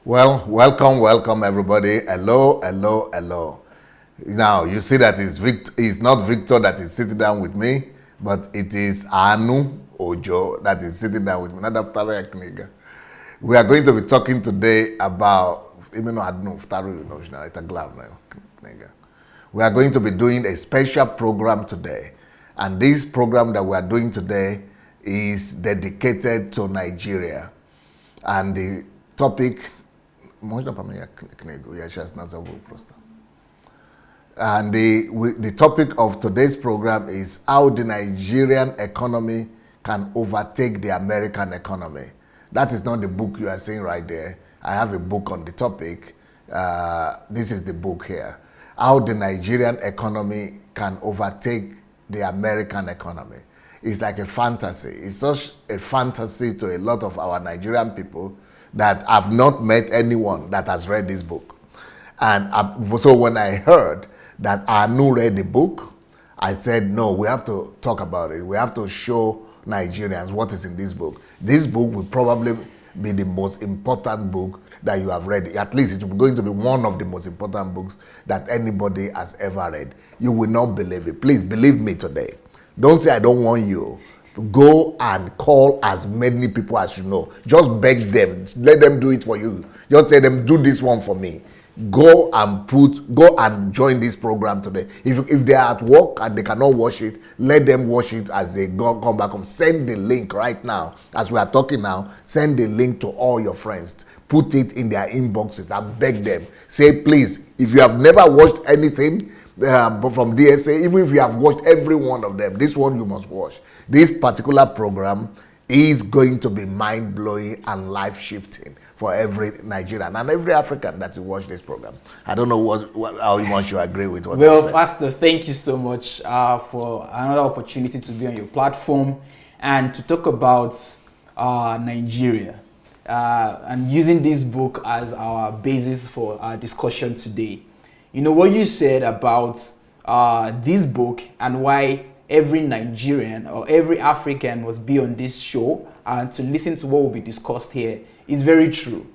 Well, welcome everybody. Hello. Now you see that it's not Victor that is sitting down with me, but it is Anu Ojo that is sitting down with me. Not after nigga. We are going to be talking today about even though I don't know it's a glove now. We are going to be doing a special program today, and this program that we are doing today is dedicated to Nigeria, and the topic. And the topic of today's program is how the Nigerian economy can overtake the American economy. That is not the book you are seeing right there. I have a book on the topic. This is the book here. How the Nigerian economy can overtake the American economy. It's like a fantasy. It's such a fantasy to a lot of our Nigerian people that I've not met anyone that has read this book. And so when I heard that Anu read the book, I said, no, we have to talk about it. We have to show Nigerians what is in this book. This book will probably be the most important book that you have read. At least it's going to be one of the most important books that anybody has ever read. You will not believe it. Please believe me today. Don't say I don't want you. Go and call as many people as you know. Just beg them. Let them do it for you. Just say them, do this one for me. Go and join this program today. If they are at work and they cannot watch it, let them watch it as they come back home. Send the link right now. As we are talking now, send the link to all your friends. Put it in their inboxes and beg them. Say, please, if you have never watched anything from DSA, even if you have watched every one of them, this one you must watch. This particular program is going to be mind-blowing and life-shifting for every Nigerian and every African that will watch this program. I don't know how much you agree with what I said. Pastor, thank you so much for another opportunity to be on your platform and to talk about Nigeria and using this book as our basis for our discussion today. You know what you said about this book and why every Nigerian or every African must be on this show and to listen to what will be discussed here is very true.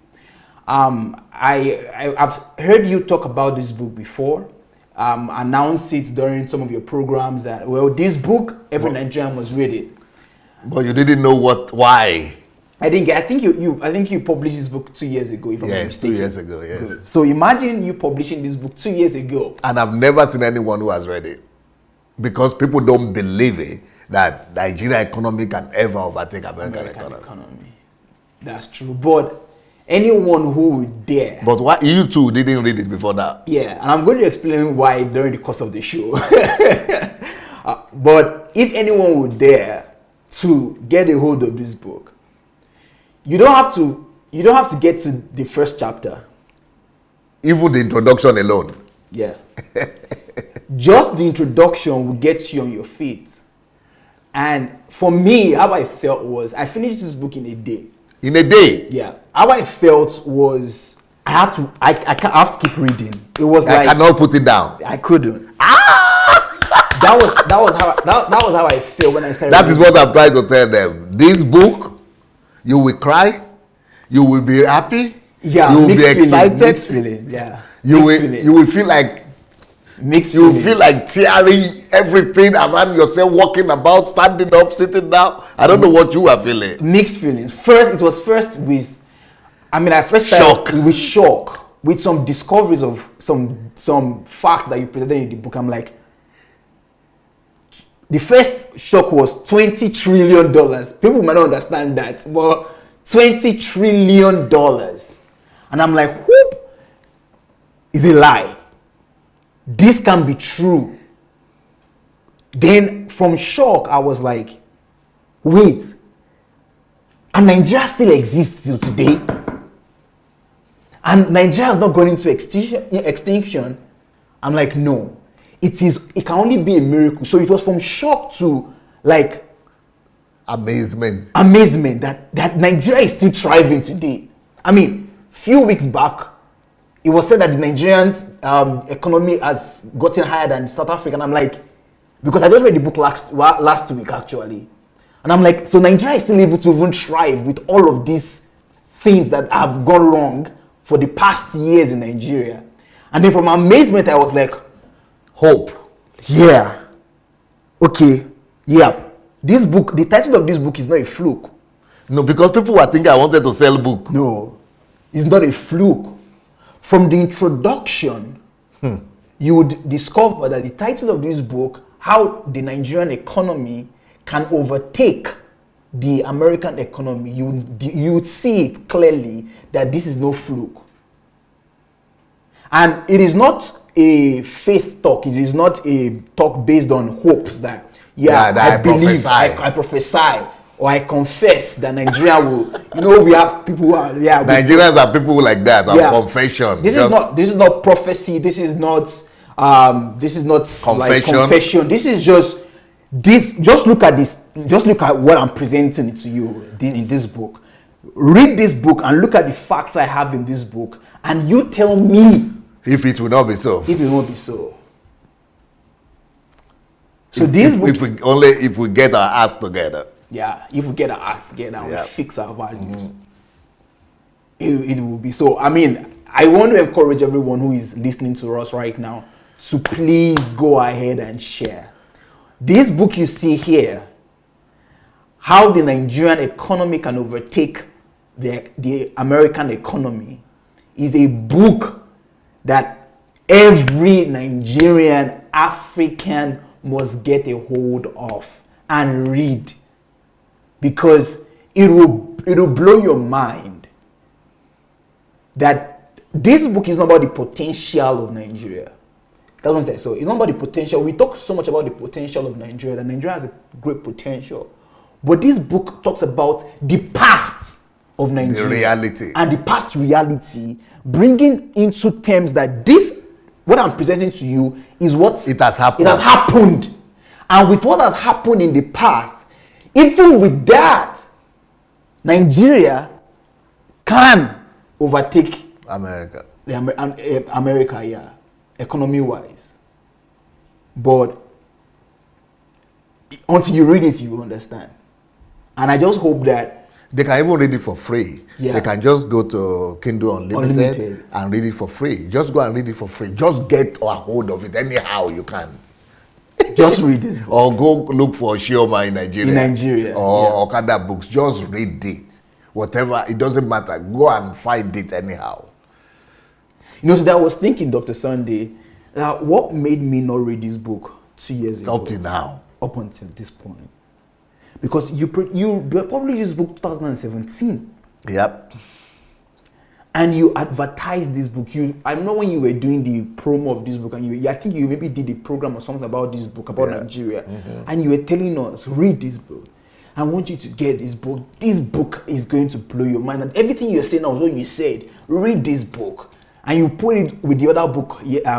I've heard you talk about this book before, announce it during some of your programs that, well, this book, every Nigerian must read it. But you didn't know why. I think you published this book 2 years ago, if I'm not mistaken. 2 years ago, yes. Good. So imagine you publishing this book 2 years ago. And I've never seen anyone who has read it. Because people don't believe it, that Nigeria economy can ever overtake American economy. That's true. But anyone who would dare. But why you two didn't read it before that? Yeah, and I'm going to explain why during the course of the show. But if anyone would dare to get a hold of this book, you don't have to get to the first chapter. Even the introduction alone. Yeah. Just the introduction will get you on your feet. And for me, how I felt was I finished this book in a day. In a day? Yeah. How I felt was I have to keep reading. It was I cannot put it down. I couldn't. That was how I felt when I started. That is what I'm trying to tell them. This book, you will cry, you will be happy, yeah, you will be excited. Mixed feeling. Yeah. You will feel like feel like tearing everything around yourself, walking about, standing up, sitting down. I don't know what you are feeling. Mixed feelings. First, it was with, I first started with shock, with some discoveries of some facts that you presented in the book. I'm like, the first shock was $20 trillion. People might not understand that, but $20 trillion. And I'm like, whoop, is a lie. This can be true. Then from shock, I was like, wait, and Nigeria still exists till today? And Nigeria has not gone into extinction? I'm like, no, it can only be a miracle. So it was from shock to like amazement that Nigeria is still thriving today. Few weeks back, it was said that the Nigerians economy has gotten higher than South Africa. And I'm like, because I just read the book last week actually. And I'm like, so Nigeria is still able to even thrive with all of these things that have gone wrong for the past years in Nigeria. And then from amazement, I was like, Hope. yeah, okay, yeah. This book, the title of this book is not a fluke. No, because people were thinking I wanted to sell book. No, it's not a fluke. From the introduction, you would discover that the title of this book, How the Nigerian Economy Can Overtake the American Economy, you would see it clearly that this is no fluke. And it is not a faith talk. It is not a talk based on hopes that, that I believe, I prophesy, or I confess that Nigeria will, we have people who are, Nigerians are people like that, confession. This is not prophecy. This is not confession. Like confession. This is just look at this. Just look at what I'm presenting to you in this book. Read this book and look at the facts I have in this book, and you tell me if it will not be so. It will not be so. So if we get our acts together. Yeah, if we get our acts together and we fix our values, it will be so. I mean, I want to encourage everyone who is listening to us right now to please go ahead and share. This book you see here, How the Nigerian Economy Can Overtake the American Economy, is a book that every Nigerian, African must get a hold of and read, because it will blow your mind that this book is not about the potential of Nigeria. That's what I say. It's not about the potential. We talk so much about the potential of Nigeria, that Nigeria has a great potential. But this book talks about the past of Nigeria. The reality. And the past reality, bringing into terms that what I'm presenting to you is what it has happened. It has happened. And with what has happened in the past, even with that, Nigeria can overtake America. America, economy-wise. But until you read it, you will understand. And I just hope that they can even read it for free. Yeah. They can just go to Kindle Unlimited and read it for free. Just go and read it for free. Just get a hold of it anyhow you can. Just read it. Or go look for Shioma in Nigeria. Or Okada books. Just read it. Whatever, it doesn't matter. Go and find it anyhow. So that I was thinking, Dr. Sunday, what made me not read this book 2 years ago? Up to now. Up until this point. Because you published this book 2017. Yep. And you advertised this book. I know when you were doing the promo of this book, and I think you maybe did a program or something about this book, about Nigeria. And you were telling us, read this book. I want you to get this book. This book is going to blow your mind. And everything you're saying now is what you said. Read this book. And you put it with the other book. How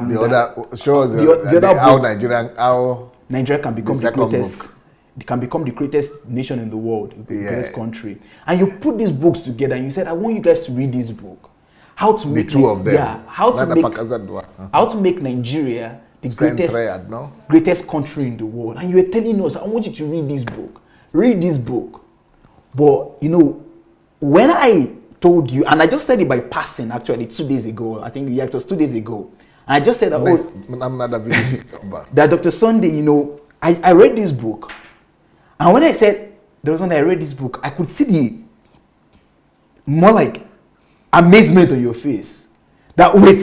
Nigeria can become the greatest. Book. It can become the greatest nation in the world, the greatest country. And you put these books together and you said, I want you guys to read this book. How to make the two of them. Yeah. How to make Nigeria the greatest country in the world. And you were telling us, I want you to read this book. Read this book. But when I told you, and I just said it by passing actually 2 days ago. I think it was 2 days ago. And I just said that Dr. Sunday, I read this book. And when I said there was when I read this book, I could see the more like amazement on your face. That wait,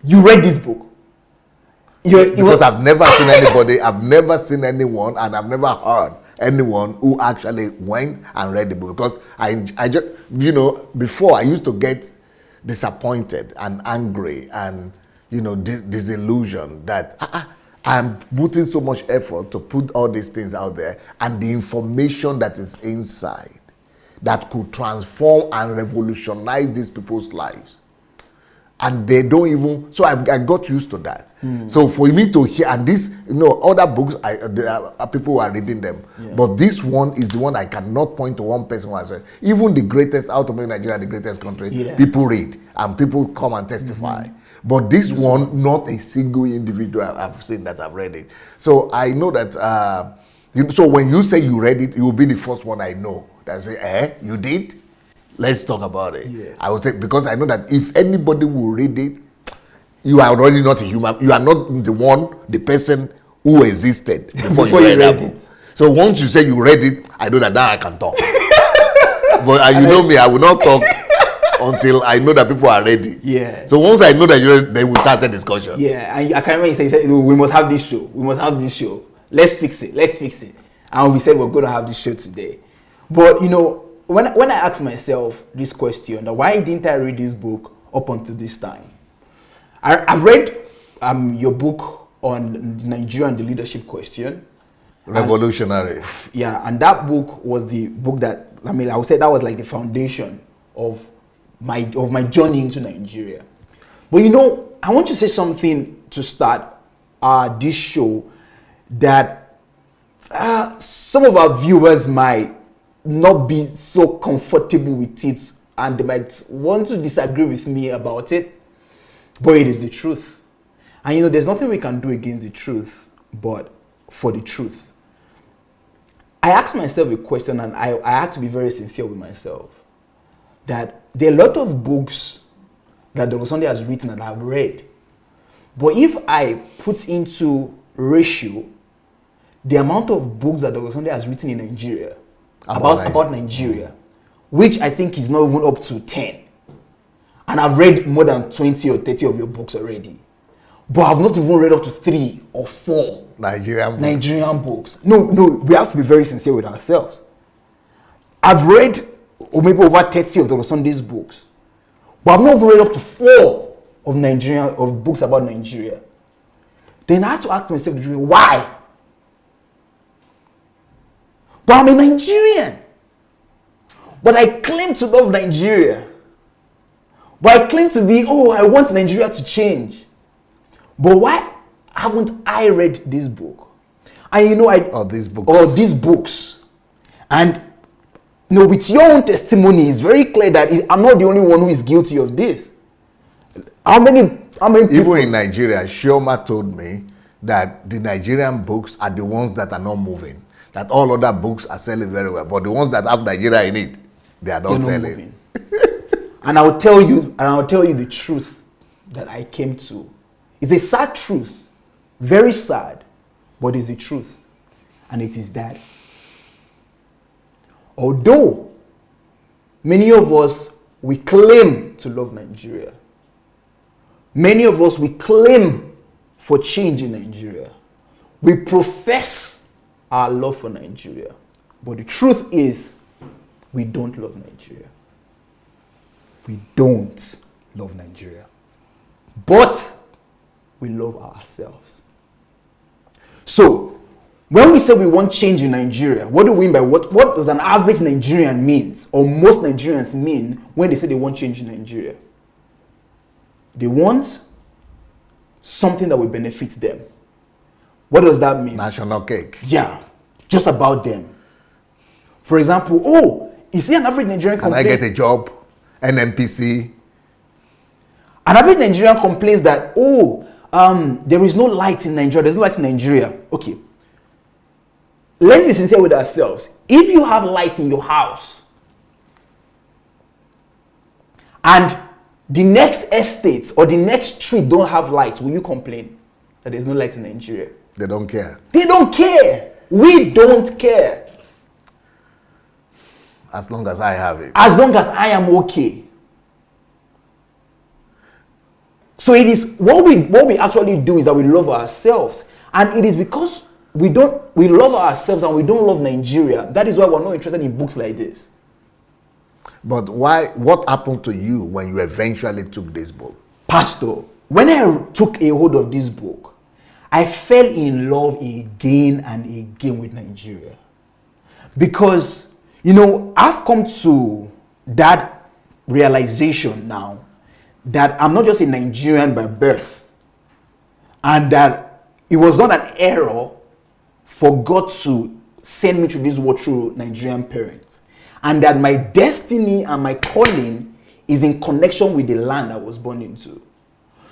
you read this book. Because I've never seen anybody, I've never seen anyone, and I've never heard anyone who actually went and read the book. Because I just, before I used to get disappointed and angry and, disillusioned that I'm putting so much effort to put all these things out there, and the information that is inside that could transform and revolutionize these people's lives. And they don't even, so I got used to that. So for me to hear, and this, other books, people are reading them. Yeah. But this one is the one I cannot point to one person who has read. Even the greatest, How to Make Nigeria the Greatest Country, people read and people come and testify. But this one, not a single individual I've seen that I've read it. So I know that, so when you say you read it, you will be the first one I know that say, you did? Let's talk about it. Yeah. I will say, because I know that if anybody will read it, you are already not a human. You are not the person who existed before you read that book. So once you say you read it, I know that now I can talk. But you know me, I will not talk until I know that people are ready. Yeah. So once I know that you're ready, then we'll start the discussion. Yeah, and I can't remember you said we must have this show. We must have this show. Let's fix it. Let's fix it. And we said we're going to have this show today. But you know, when I asked myself this question, why didn't I read this book up until this time? I've read your book on Nigeria and the leadership question. Revolutionary. And that book was the book that, I would say that was like the foundation of my journey into Nigeria. But you know, I want to say something to start this show that some of our viewers might not be so comfortable with it, and they might want to disagree with me about it, but it is the truth. And you know, there's nothing we can do against the truth but for the truth. I asked myself a question, and I had to be very sincere with myself, that there are a lot of books that Dr. Sunday has written and I've read, but if I put into ratio the amount of books that Dr. Sunday has written in Nigeria about Nigeria, which I think is not even up to 10, and I've read more than 20 or 30 of your books already, but I've not even read up to 3 or 4 Nigerian books. No, we have to be very sincere with ourselves. I've read maybe over 30 of Dr. Sunday's books, but I've not even read up to 4 of books about Nigeria. Then I had to ask myself, why? But I'm a Nigerian. But I claim to love Nigeria. But I claim to be, I want Nigeria to change. But why haven't I read this book? And you know, these books. And you know, with your own testimony, it's very clear that I'm not the only one who is guilty of this. How many people? Even in Nigeria, Shioma told me that the Nigerian books are the ones that are not moving. That all other books are selling very well, but the ones that have Nigeria in it, they are not selling. And I'll tell you the truth that I came to. It's a sad truth, very sad, but it's the truth. And it is that although many of us, we claim to love Nigeria, many of us, we claim for change in Nigeria, we profess our love for Nigeria, but the truth is, we don't love Nigeria. We don't love Nigeria. But we love ourselves. So, when we say we want change in Nigeria, what do we mean by what does an average Nigerian mean, or most Nigerians mean when they say they want change in Nigeria? They want something that will benefit them. What does that mean? National cake. Yeah, just about them. For example, you see an average Nigerian complains. Can I get a job? NMPC. An average Nigerian complains that, there is no light in Nigeria. There's no light in Nigeria. Okay. Let's be sincere with ourselves. If you have light in your house, and the next estate or the next street don't have light, will you complain that there's no light in Nigeria? They don't care. They don't care. We don't care. As long as I have it. As long as I am okay. So it is what we actually do is that we love ourselves. And it is because we love ourselves and we don't love Nigeria. That is why we're not interested in books like this. But why? What happened to you when you eventually took this book? Pastor, when I took a hold of this book, I fell in love again and again with Nigeria. Because, you know, I've come to that realization now that I'm not just a Nigerian by birth, and that it was not an error for God to send me to this world through Nigerian parents, and that my destiny and my calling is in connection with the land I was born into.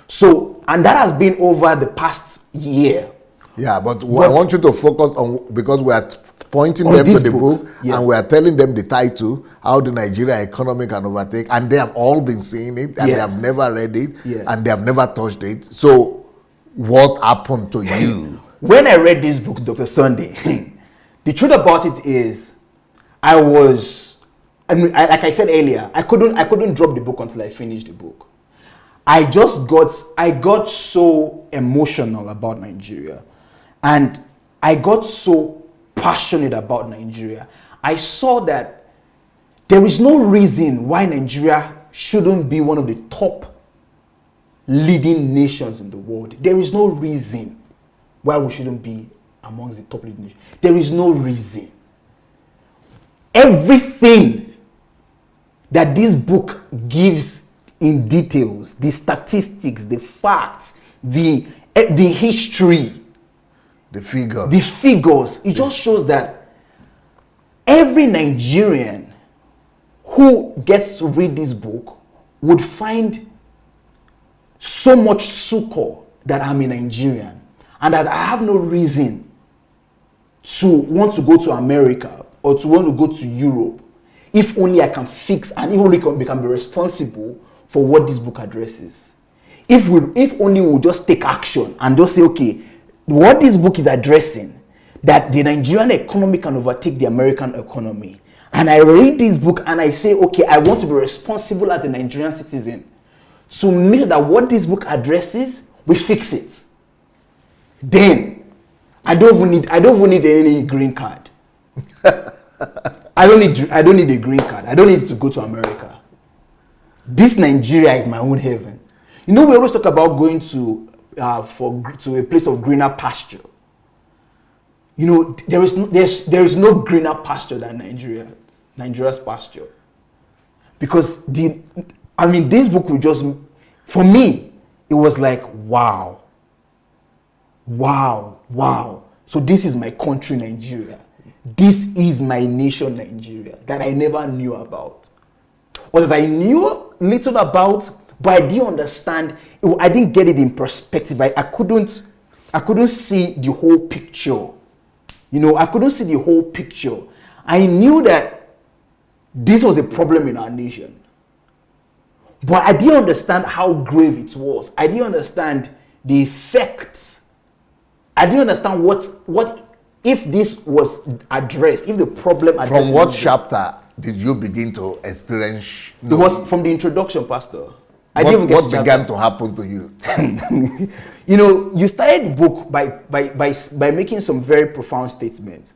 So, and that has been over the past year. Yeah, but I want you to focus on, because we are pointing On them to this the book, book, yeah. and we are telling them the title, How the Nigerian Economy Can Overtake, and they have all been seeing it, and Yeah. they have never read it, Yeah. and they have never touched it. So what happened to you? When I read this book, Dr. Sunday, the truth about it is, like I said earlier, I couldn't drop the book until I finished the book. I got so emotional about Nigeria, and I got so passionate about Nigeria. I saw that there is no reason why Nigeria shouldn't be one of the top leading nations in the world. There is no reason why we shouldn't be amongst the top leading nations. There is no reason. Everything that this book gives in details, the statistics, the facts, the history, the figures, it just shows that every Nigerian who gets to read this book would find so much succor that I'm a Nigerian, and that I have no reason to want to go to America or to want to go to Europe if only I can fix and if only we can be responsible for what this book addresses. If only we'll just take action and just say, okay, what this book is addressing, that the Nigerian economy can overtake the American economy. And I read this book and I say, okay, I want to be responsible as a Nigerian citizen to make sure that what this book addresses, we fix it. Then I don't even need any green card. I don't need a green card. I don't need to go to America. This Nigeria is my own heaven. You know, we always talk about going to a place of greener pasture. You know, there is no greener pasture than Nigeria's pasture. Because this book will just, for me, it was like, wow. So this is my country, Nigeria. This is my nation, Nigeria, that I never knew about. Or that I knew little about, but I didn't understand. I didn't get it in perspective. I couldn't see the whole picture. You know, I couldn't see the whole picture. I knew that this was a problem in our nation. But I didn't understand how grave it was. I didn't understand the effects. I didn't understand what if this was addressed, if the problem addressed. From what chapter did you begin to experience? It was from the introduction, Pastor. What began to happen to you? You know, you started the book by making some very profound statements.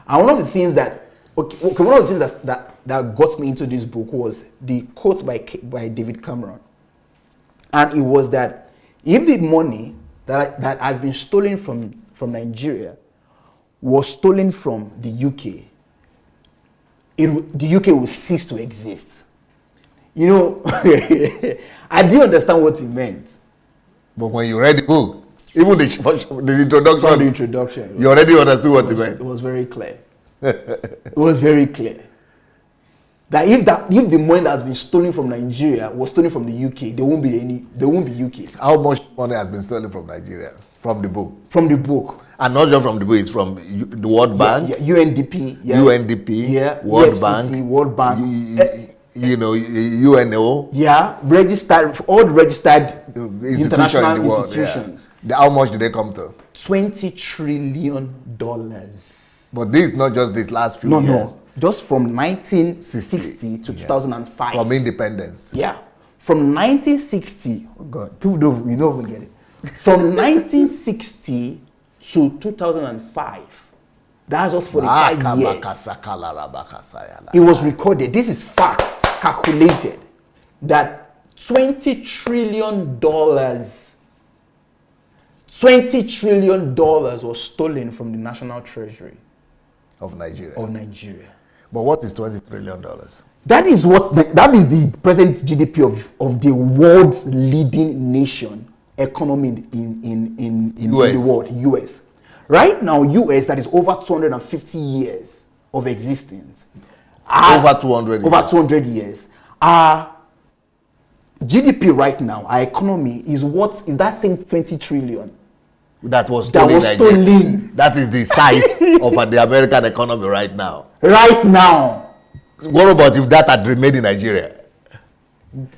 And one of the things that got me into this book was the quote by David Cameron. And it was that if the money that has been stolen from Nigeria was stolen from the UK, the UK will cease to exist. You know, I didn't understand what he meant. But when you read the book, even the introduction, from the introduction, you already understood what he meant. It was very clear. It was very clear that if the money that has been stolen from Nigeria was stolen from the UK, there won't be UK. How much money has been stolen from Nigeria? From the book. From the book. And not just from the book, it's from the World Bank. Yeah, UNDP. Yeah. UNDP. Yeah. World FCC, Bank. World Bank. You know, UNO. Yeah, all registered international in the world, institutions. Yeah. How much did they come to? $20 trillion. But this is not just these last few years. No. Just from 1960 to 2005. From independence. Yeah. From 1960, oh God, people don't even get it. From 1960 to 2005, that's just 45 years. It was recorded. This is facts, calculated, that $20 trillion was stolen from the national treasury of Nigeria. But what is $20 trillion? That is the present GDP of the world's leading nation economy in the world, US. Right now, US, that is over 250 years of existence. Over 200 years. Our GDP right now, our economy is that same 20 trillion. that was stolen. Stolen. That is the size of the American economy right now. Right now. What about if that had remained in Nigeria?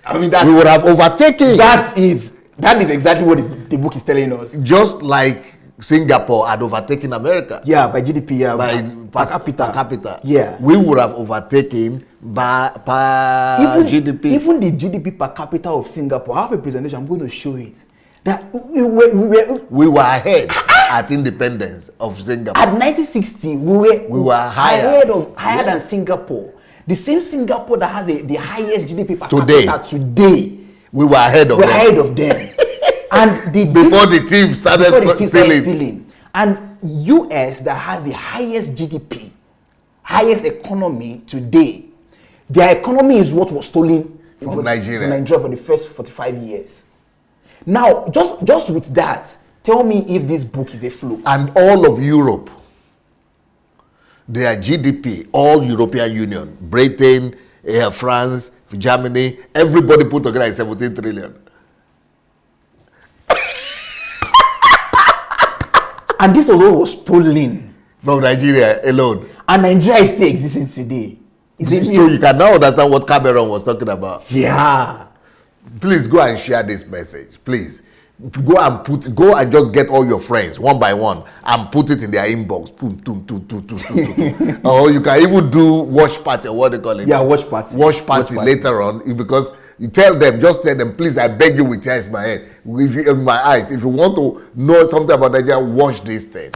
I mean, we would have overtaken. That is exactly what the book is telling us. Just like Singapore had overtaken America. Yeah, by GDP, yeah, by per capita. Yeah, we would have overtaken per GDP. Even the GDP per capita of Singapore. I have a presentation. I'm going to show it. That we were ahead at independence of Singapore. At 1960, we were higher than Singapore. The same Singapore that has the highest GDP per capita today. We were ahead of them. And before the thieves started stealing. And US that has the highest GDP, highest economy today, their economy is what was stolen from Nigeria for the first 45 years. Now, just with that, tell me if this book is a fluke. And all of Europe, their GDP, all European Union, Britain, France, Germany, everybody put together is 17 trillion. And this was stolen from Nigeria alone. And Nigeria is still existing today. So you can now understand what Cameron was talking about. Yeah. Please go and share this message. Please. Go and just get all your friends one by one and put it in their inbox. Or you can even do watch party, or what they call it. Yeah, watch party. Watch party later on, because you tell them, please, I beg you with tears in my head, in my eyes. If you want to know something about Nigeria, watch this thing.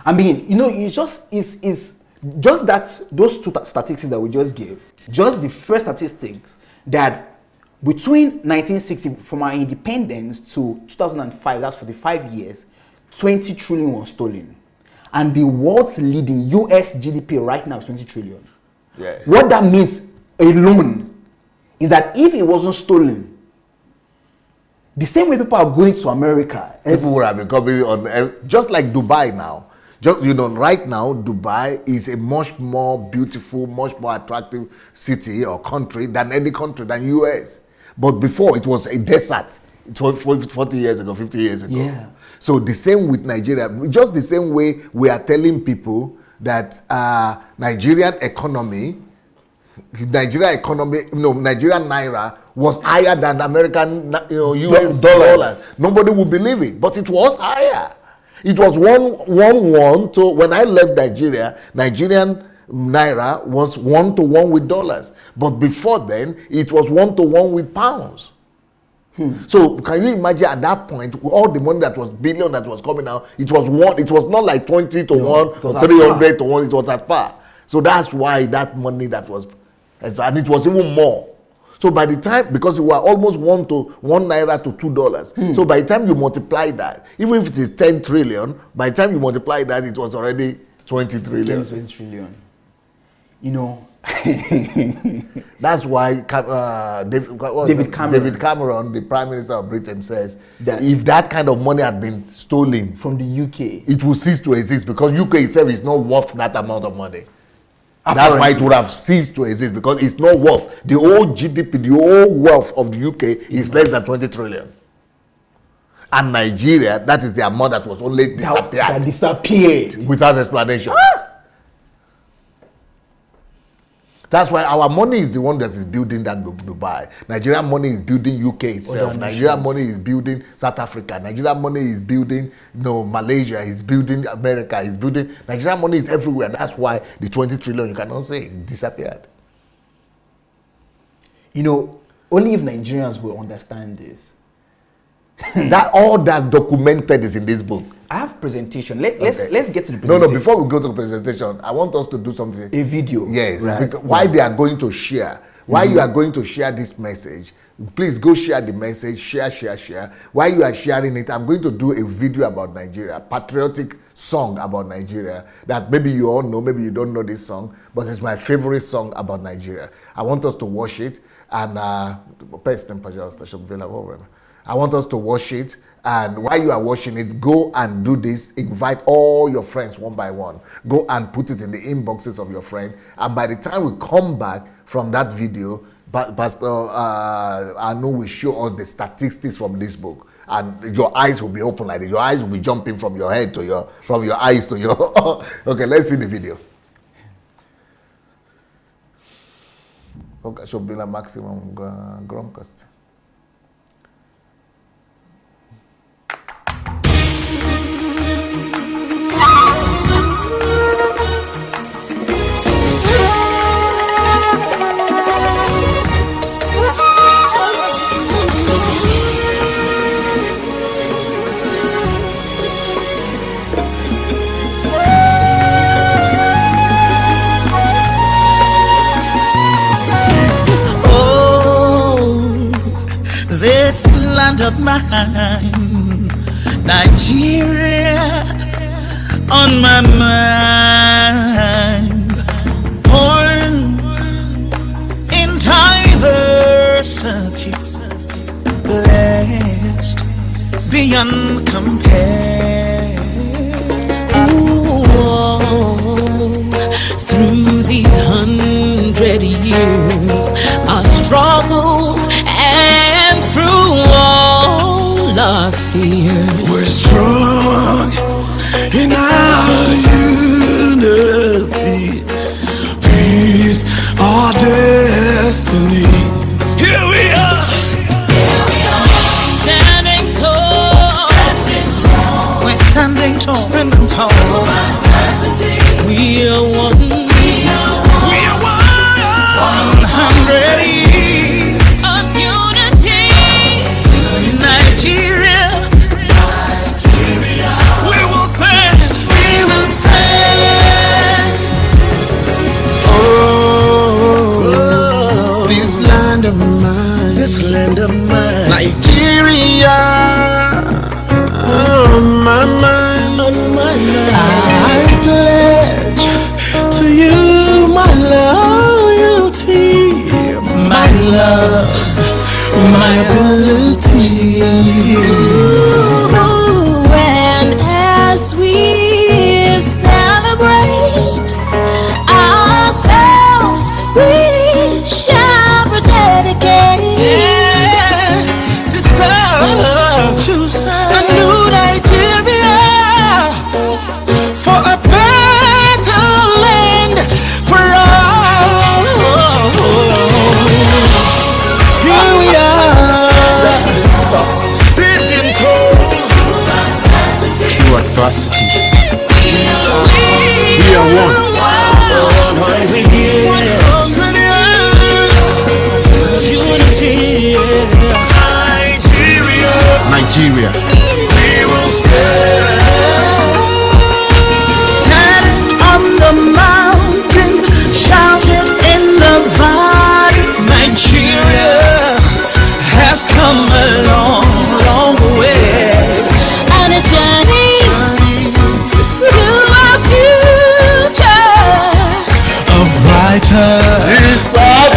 I mean, it's just that those two statistics that we just gave, just the first statistics that between 1960, from our independence to 2005, that's 45 years, 20 trillion was stolen. And the world's leading US GDP right now is 20 trillion. Yeah. What that means alone is that if it wasn't stolen, the same way people are going to America, people would have been coming on, just like Dubai now. Right now, Dubai is a much more beautiful, much more attractive city or country than any country, than US. But before, it was a desert. It was 40 years ago, 50 years ago. Yeah. So the same with Nigeria. Just the same way we are telling people that Nigerian Naira was higher than American, US dollars. Nobody would believe it, but it was higher. It was 1-1 to, when I left Nigeria, Nigerian Naira was 1-to-1 with dollars. But before then, it was 1-to-1 with pounds. So can you imagine at that point, all the money that was billion that was coming out, it was not like 20-to-1 or 300-to-1, it was at par. So that's why that money that was, and it was even more. So by the time, because we were almost 1 Naira to $2. So by the time you multiply that, even if it is 10 trillion, by the time you multiply that, it was already 20 trillion. 20 trillion. That's why David Cameron, the Prime Minister of Britain, says that if that kind of money had been stolen from the UK, it will cease to exist, because UK itself is not worth that amount of money. That's why it would have ceased to exist, because it's not worth. The whole GDP, the whole wealth of the UK is less than 20 trillion. And Nigeria, that is the amount that was only disappeared. That disappeared. Without explanation. That's why our money is the one that is building that Dubai. Nigerian money is building UK itself. Nigerian money is building South Africa. Nigerian money is building Malaysia. Is building America. Is building. Nigerian money is everywhere. That's why the 20 trillion, you cannot say it disappeared. Only if Nigerians will understand this. That all that documented is in this book. I have presentation. Let's get to the presentation. No, before we go to the presentation, I want us to do something. A video. Yes. Right. Why they are going to share. Why you are going to share this message. Please go share the message. Share. While you are sharing it, I'm going to do a video about Nigeria. Patriotic song about Nigeria. That maybe you all know, maybe you don't know this song, but it's my favorite song about Nigeria. I want us to watch it. And I want us to watch it, and while you are watching it, go and do this. Invite all your friends one by one. Go and put it in the inboxes of your friend. And by the time we come back from that video, Pastor Anu will show us the statistics from this book. and your eyes will be open like this. Your eyes will be jumping from your head to from your eyes to your. Okay, let's see the video. Okay, should be the maximum Chromecast. Of mine, Nigeria on my mind, born in diversity, blessed beyond compare. Ooh, through these 100 years, our struggles and through all our fears, we're strong in our unity. Peace, our destiny. Here we are. Standing tall. We're standing tall. Standing tall. We are one. We are 100 years of unity. Nigeria. We will stand. We will stand. Oh, this land of mine. This land of mine. Nigeria. On my mind. On my mind. I pledge to you my loyalty, my love, my ability. Ooh, and as we celebrate ourselves, we shall be dedicated to serve a new Nigeria, for a better land for all. Here we are, standing tall Through adversities, we are one. 100 years, unity, Nigeria. we will stand on the mountain, shouted in the valley. Nigeria has come a long, long way, and a journey to our future Of brighter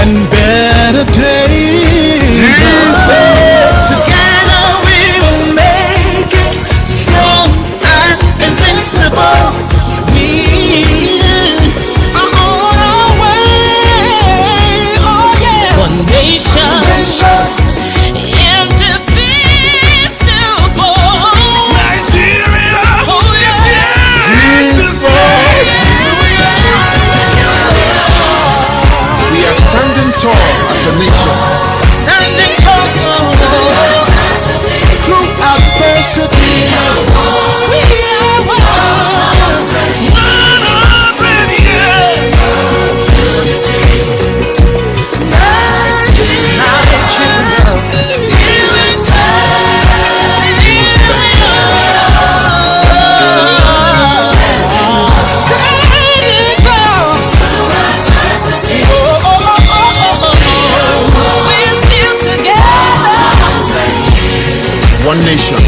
and better days. Together we will make it strong and invincible. We are on our way. Oh yeah. One nation, indivisible. Nigeria Oh is yeah. here to stay. We are standing tall as a nation. Standing tall Through adversity, we are 100 years. one nation,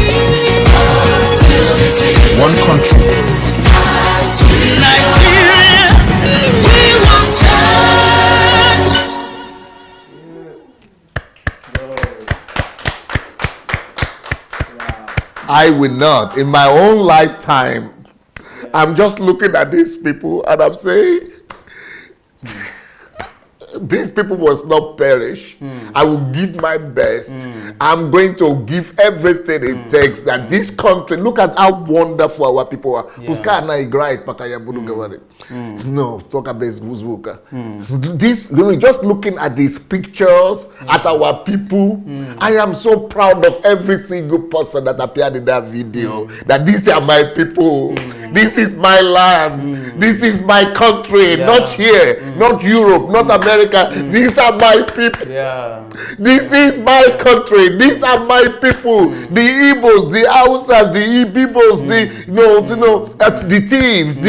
one country. Nigeria, we will stand. I will not. In my own lifetime, I'm just looking at these people and I'm saying, these people must not perish. I will give my best. I'm going to give everything it takes that this country, look at how wonderful our people are. No, talk about this. We just looking at these pictures, at our people. I am so proud of every single person that appeared in that video. That these are my people. This is my land. This is my country. Not here, not Europe, not America. These are my people. This is my country. These are my people. The Igbos, the Hausas, the Ibibos, the thieves,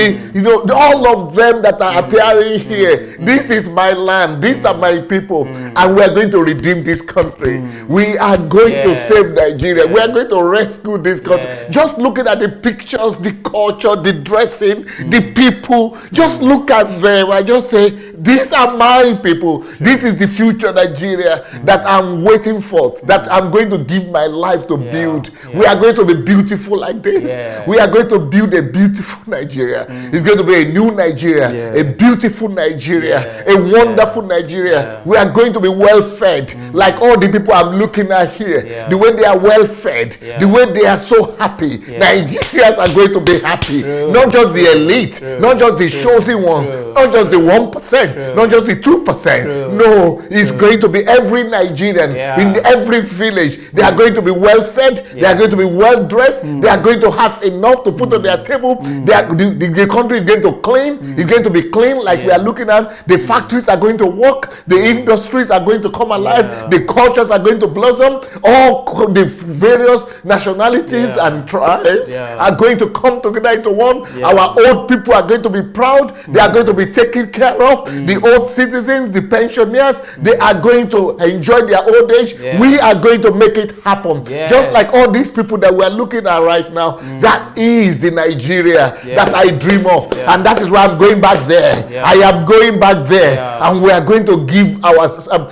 all of them that are appearing here. This is my land. These are my people, and we are going to redeem this country. We are going to save Nigeria. We are going to rescue this country. Just looking at the pictures, the culture, the dressing, the people. Just look at them. I just say, these are my people. This is the future Nigeria that I'm waiting for, that I'm going to give my life to build. We are going to be beautiful like this. We are going to build a beautiful Nigeria. It's going to be a new Nigeria, a beautiful Nigeria, a wonderful Nigeria. We are going to be well fed, like all the people I'm looking at here. The way they are well fed, the way they are so happy. Nigerians are going to be happy. Not just the elite, not just the chosen ones, not just the 1%, not just the 2%. No, it's going to be every Nigerian in every village. They are going to be well fed, they are going to be well dressed, they are going to have enough to put on their table. The country is going to clean, it's going to be clean like we are looking at. The factories are going to work, the industries are going to come alive, the cultures are going to blossom, all the various nationalities and tribes are going to come together into one. Our old people are going to be proud, they are going to be taken care of. The old citizens, the pensioners, they are going to enjoy their old age. We are going to make it happen. Just like all these people that we are looking at right now. That is the Nigeria that I dream of. And that is why I'm going back there. I am going back there. And we are going to give our,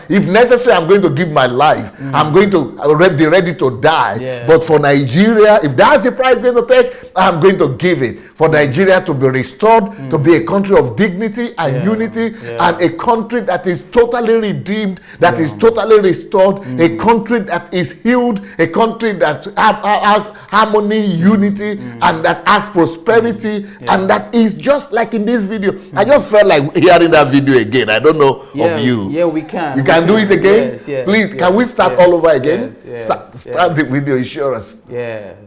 if necessary, I'm going to give my life. I'm going to be ready to die. But for Nigeria, if that's the price going to take, I'm going to give it. For Nigeria to be restored, to be a country of dignity and unity, and a country that is totally redeemed, that is totally restored, a country that is healed, a country that has harmony, unity, and that has prosperity, and that is just like in this video. I just felt like hearing that video again. I don't know of you. Yeah, we can. You can do it again? Yes, please, can we start all over again? Start the video, assure us.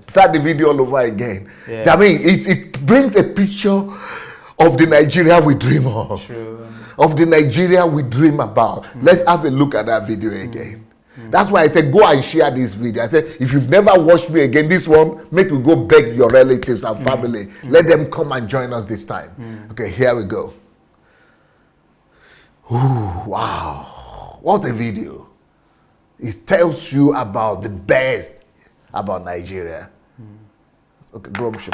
Start the video all over again. I mean, it brings a picture of the Nigeria we dream of. Of the Nigeria we dream about. Let's have a look at that video again. That's why I said go and share this video. I said if you've never watched me again, this one, make you go beg your relatives and family. Let them come and join us this time. Okay, here we go. Ooh, wow. What a video. It tells you about the best about Nigeria. Okay, drum music.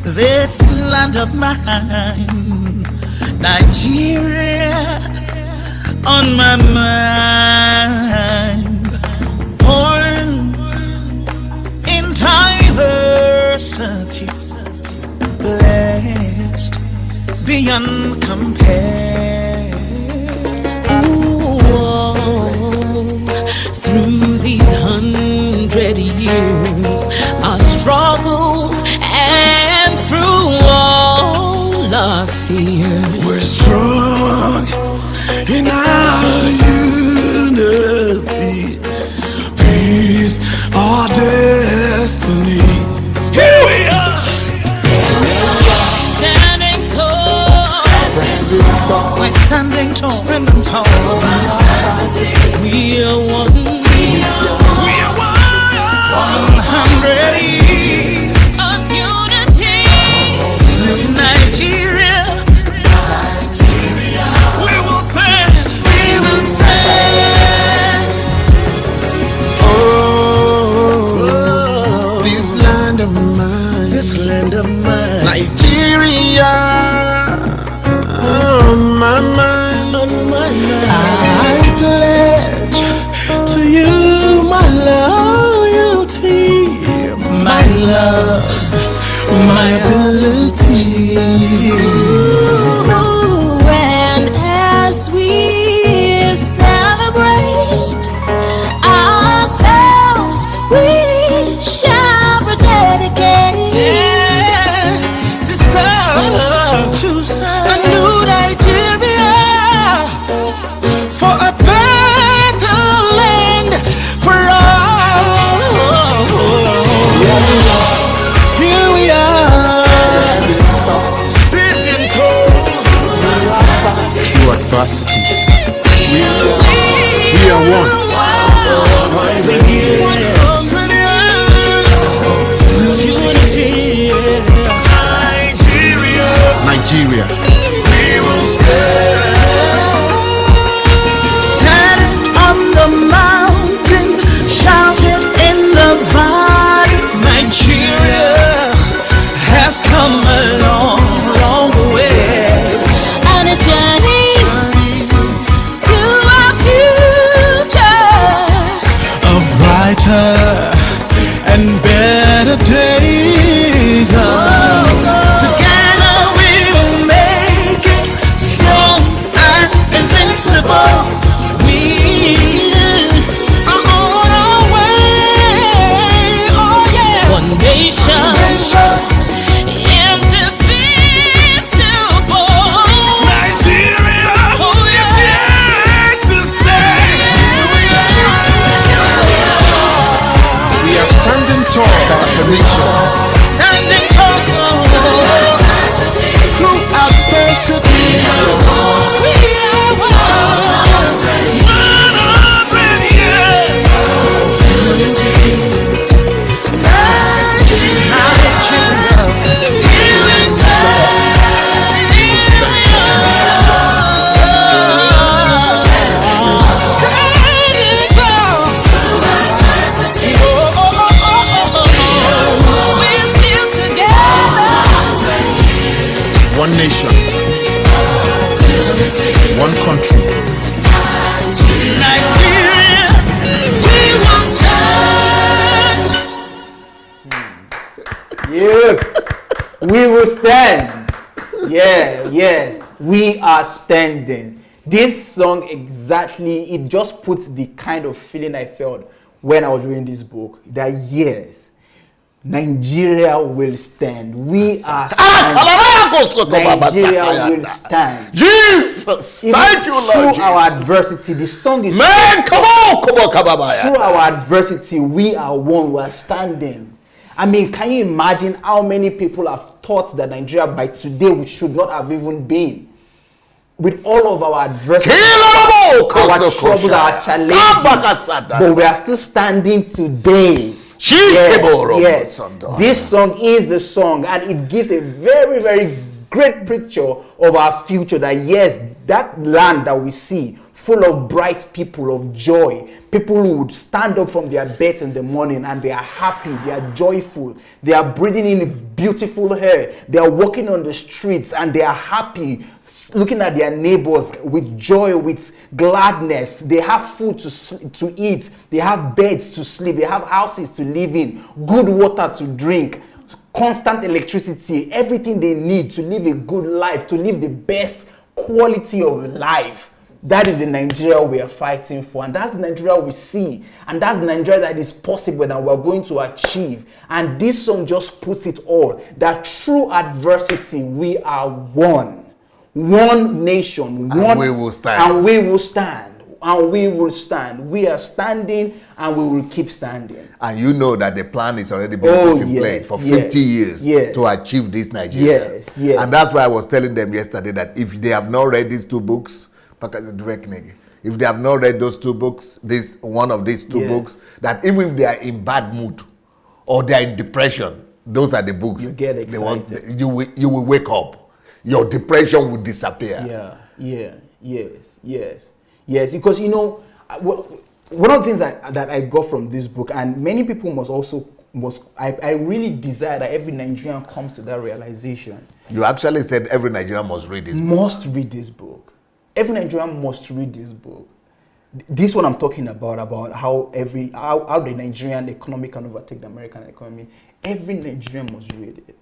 This land of mine, Nigeria, on my mind, born in diversity, blessed beyond compare. Ooh, through these 100 years, our struggles and through all our fears, we're strong in our unity. Peace, our destiny. Here we are. Standing tall. We're standing tall. Standing tall. We are one. We are 100 years of unity. Nigeria. We will stand. We will stand. Oh, my mind. I pledge to you my loyalty, my love, my ability. Ooh, and as we celebrate ourselves, we shall rededicate To serve a new Nigeria, for a better land for all. Here we are, standing tall Through adversities, we are one. 100 years, unity, Nigeria, Tatted on the mountain, shouted in the valley. Nigeria has come a long, long way. on a journey to our future. Of brighter and better days. Together we will make it strong and invincible. We are on our way. Oh yeah. One nation, indivisible. Nigeria is here to stay. we are standing tall as a nation. Standing tall through adversity. We are 100 years. We're still together. One nation, one country. Nigeria, we will stand. Yeah, we will stand. Yeah, yes, we are standing. This song exactly, it just puts the kind of feeling I felt when I was reading this book. That yes, Nigeria will stand. We are standing. Nigeria will stand. Jesus, Even thank you, Lord. through our Jesus. adversity, the song is Man, come on, Kababaya. through our adversity, we are one, we are standing. I mean, can you imagine how many people have thought that Nigeria by today we should not have even been? With all of our adversity, our troubles, our challenges, but we are still standing today. Yes. This song is the song, and it gives a very, very great picture of our future. That yes, that land that we see, full of bright people of joy, people who would stand up from their beds in the morning and they are happy, they are joyful, they are breathing in beautiful air, they are walking on the streets and they are happy, looking at their neighbors with joy, with gladness. They have food to eat, they have beds to sleep, they have houses to live in, good water to drink, constant electricity, everything they need to live a good life, to live the best quality of life. That is the Nigeria we are fighting for, and that's the Nigeria we see, and that's the Nigeria that is possible and we're going to achieve. And this song just puts it all, that through adversity we are one nation, one, we will stand. and we will stand, and we will stand. We are standing and we will keep standing. And you know that the plan is already being put in place for 50 years to achieve this Nigeria. Yes, yes. And that's why I was telling them yesterday that if they have not read these two books, if they have not read those two books, this one of these two books, that even if they are in bad mood or they are in depression, those are the books. You get excited. You will wake up. Your depression will disappear. Yes. Because you know, one of the things that I got from this book, and many people I really desire that every Nigerian comes to that realization. You actually said every Nigerian must read this book. Must read this book. Every Nigerian must read this book. This one I'm talking about how the Nigerian economy can overtake the American economy. Every Nigerian must read it.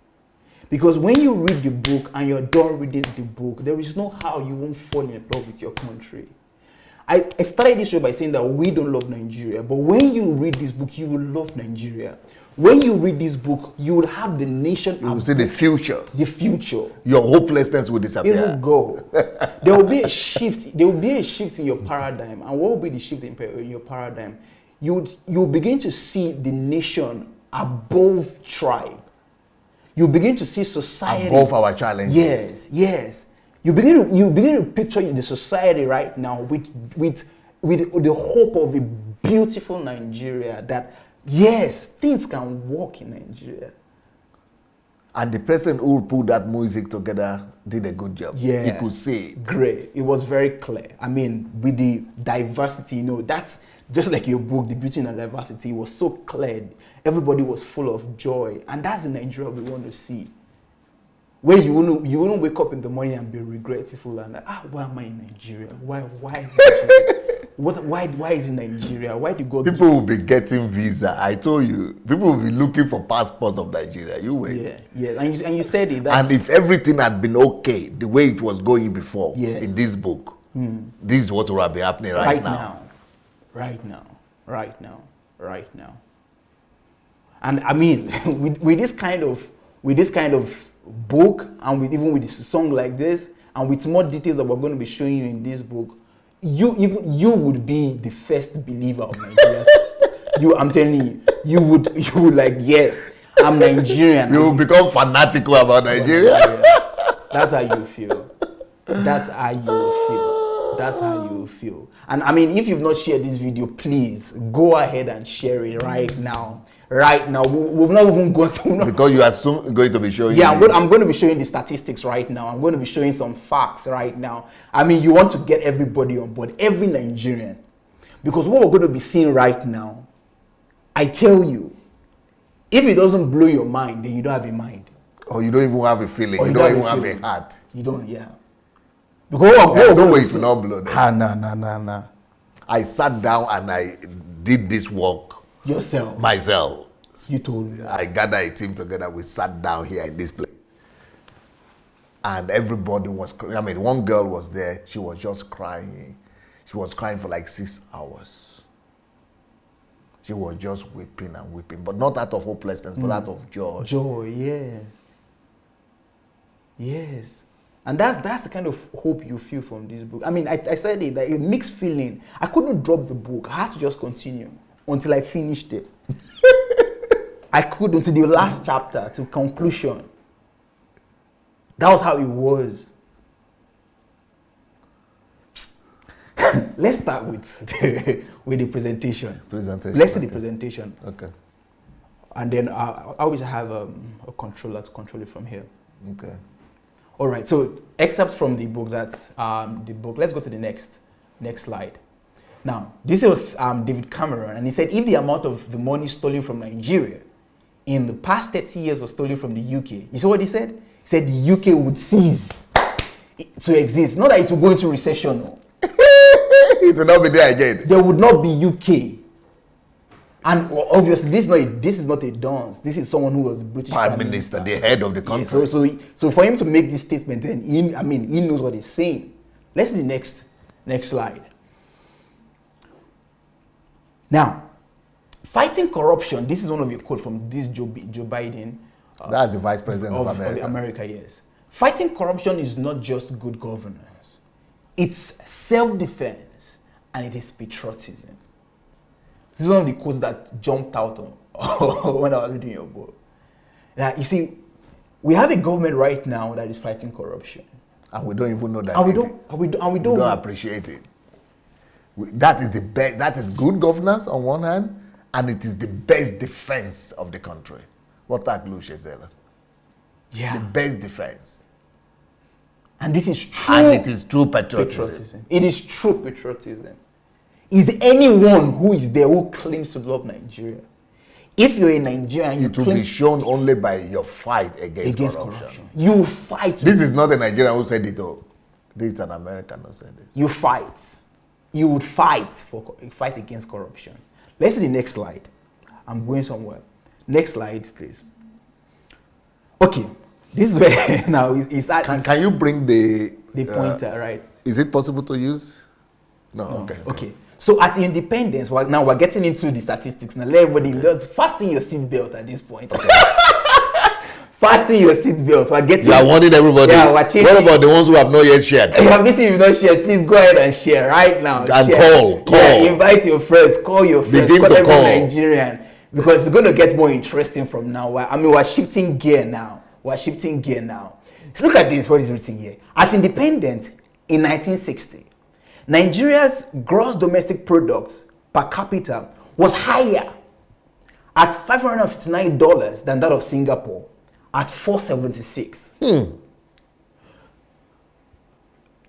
Because when you read the book and you're done reading the book, there is no how you won't fall in love with your country. I started this show by saying that we don't love Nigeria, but when you read this book, you will love Nigeria. When you read this book, you will have the nation. You will see the future. The future. Your hopelessness will disappear. It will go. There will be a shift. There will be a shift in your paradigm. And what will be the shift in your paradigm? You'll begin to see the nation above tribe. You begin to see society above our challenges. Yes. You begin to picture the society right now with the hope of a beautiful Nigeria that yes, things can work in Nigeria. And the person who put that music together did a good job. Yeah. He could see it. Great. It was very clear. I mean, with the diversity, that's just like your book, The Beauty and Diversity, was so clear. Everybody was full of joy. And that's the Nigeria we want to see. Where you wouldn't wake up in the morning and be regretful and why am I in Nigeria? Why Nigeria? Why is it Nigeria? Why do God? People will be getting visa. I told you, people will be looking for passports of Nigeria. You wait. Yeah. And you said it. And if everything had been okay, the way it was going before in this book, this is what would have been happening right now. Right now. And I mean, with this kind of book, and even with a song like this, and with more details that we're going to be showing you in this book, you would be the first believer of Nigeria. I'm telling you would like, yes, I'm Nigerian. You will become fanatical about Nigeria. That's how you feel. That's how you feel. And I mean, if you've not shared this video, please go ahead and share it right now. We've not even gone to... Because you are soon going to be showing... Yeah, I'm going to be showing the statistics right now. I'm going to be showing some facts right now. I mean, you want to get everybody on board, every Nigerian. Because what we're going to be seeing right now, I tell you, if it doesn't blow your mind, then you don't have a mind. Or you don't even have a feeling. You don't even have a heart. You don't, Because don't wait to not blow them. Nah. I sat down and I did this work. Myself. You told me. I gathered a team together. We sat down here in this place. And everybody was crying. I mean, one girl was there. She was just crying. She was crying for like 6 hours. She was just weeping and weeping. But not out of hopelessness, but out of joy. Joy, yes. And that's the kind of hope you feel from this book. I mean, I said it, that a mixed feeling. I couldn't drop the book. I had to just continue until I finished it. I could until the last chapter, to conclusion. That was how it was. Let's start with the presentation. Let's see the presentation. Okay. And then I always have a controller to control it from here. Okay. All right. So, except from the book, that's the book. Let's go to the next slide. Now, this was David Cameron, and he said if the amount of the money stolen from Nigeria in the past 30 years was stolen from the UK, you see what he said? He said the UK would cease to exist. Not that it will go into recession. No. It will not be there again. There would not be UK. And obviously, this is not a dance. This is someone who was the British Prime Minister, the head of the country. Yeah, so for him to make this statement, then he knows what he's saying. Let's see the next slide. Now, fighting corruption. This is one of your quotes from this Joe Biden. That's the Vice President of America. America, yes. Fighting corruption is not just good governance. It's self-defense and it is patriotism. This is one of the quotes that jumped out on when I was reading your book. Now, you see, we have a government right now that is fighting corruption. And we don't even know that. And we don't appreciate it. That is the best. That is good governance on one hand, and it is the best defense of the country. What that Lucia? Yeah. The best defense. And this is true. And it is true patriotism. It is true patriotism. Is anyone who is there who claims to love Nigeria? If you're a Nigerian, it will be shown only by your fight against corruption. You fight. This is not a Nigerian who said it all. This is an American who said this. You fight. You would fight against corruption. Let's see the next slide. I'm going somewhere. Next slide, please. Okay, this is where now is that. Can you bring the pointer, right? Is it possible to use? No. Okay. Okay. So at independence, now we're getting into the statistics. Now let everybody just fasten your seatbelt at this point. Okay. Fasten your seatbelts. We're getting. You are warning everybody. Yeah, we're changing. What about the ones who have not yet shared? If you've not shared, please go ahead and share right now. And share. call. Yeah, invite your friends. Call your friends. Begin to call. Nigerian, because it's going to get more interesting from now. I mean, we're shifting gear now. So look at this. What is written here? At independence in 1960, Nigeria's gross domestic product per capita was higher at $559 than that of Singapore at $476.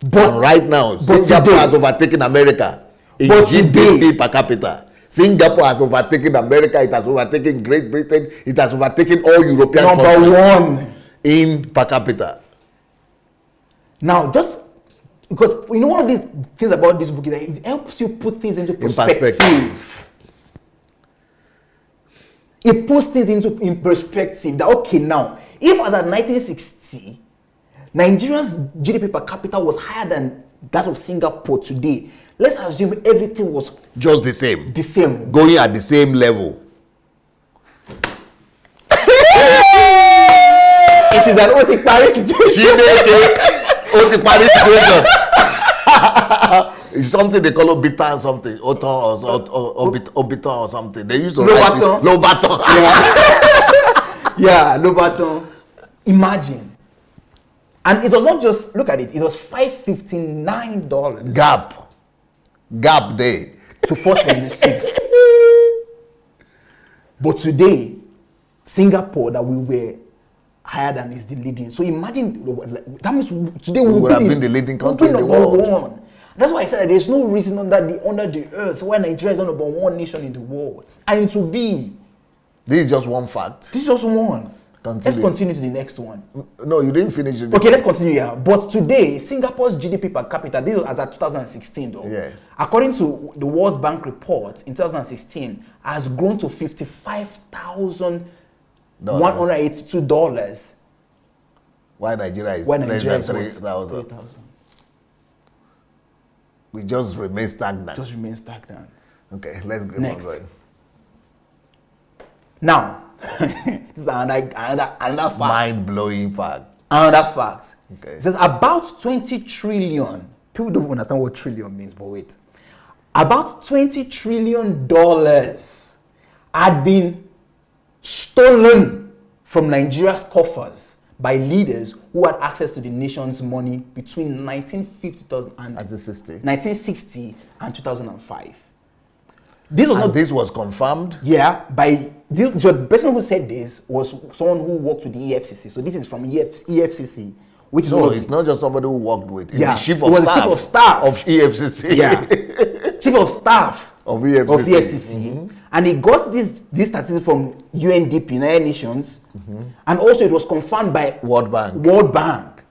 But right now, Singapore has overtaken America in GDP per capita. Singapore has overtaken America. It has overtaken Great Britain. It has overtaken all European countries. Number 1 in per capita. Now, just because you know one of these things about this book is that it helps you put things into perspective. It puts things in perspective that, okay, now, if as at 1960, Nigeria's GDP per capita was higher than that of Singapore today, let's assume everything was just the same. The same. Going at the same level. It is an Otipari situation. Otipari situation. It's something they call obita or something, oton or obita or something. They use to write it. Low baton. Yeah, low baton. Imagine. And it was not just, look at it, it was $559. Gap day. To 476. But today, Singapore that we were higher than is the leading. So imagine, that means today we would have been the leading country in the world. That's why I said that there's no reason under the earth why Nigeria is not number 1 nation in the world. And it will be. This is just one fact. This is just one. Continue. Let's continue to the next one. No, you didn't finish it. Okay, let's continue here. But today, Singapore's GDP per capita, this was as at 2016 though. Yeah. According to the World Bank report in 2016, has grown to $55,182. Why Nigeria is less than 3,000? We just remain stagnant. Okay, let's go next. on. Now, this is another fact. Mind-blowing fact. Another fact. Okay. It says about 20 trillion. People don't understand what trillion means, but wait. About $20 trillion had been stolen from Nigeria's coffers by leaders who had access to the nation's money between 1960 and 2005. This was confirmed? Yeah, by the person who said this was someone who worked with the EFCC. So this is from EFCC, which is it's not just somebody who worked with. It's the chief of staff of EFCC. Yeah, chief of staff of EFCC. Mm-hmm. And he got this statistics from UNDP, United Nations, and also it was confirmed by World Bank.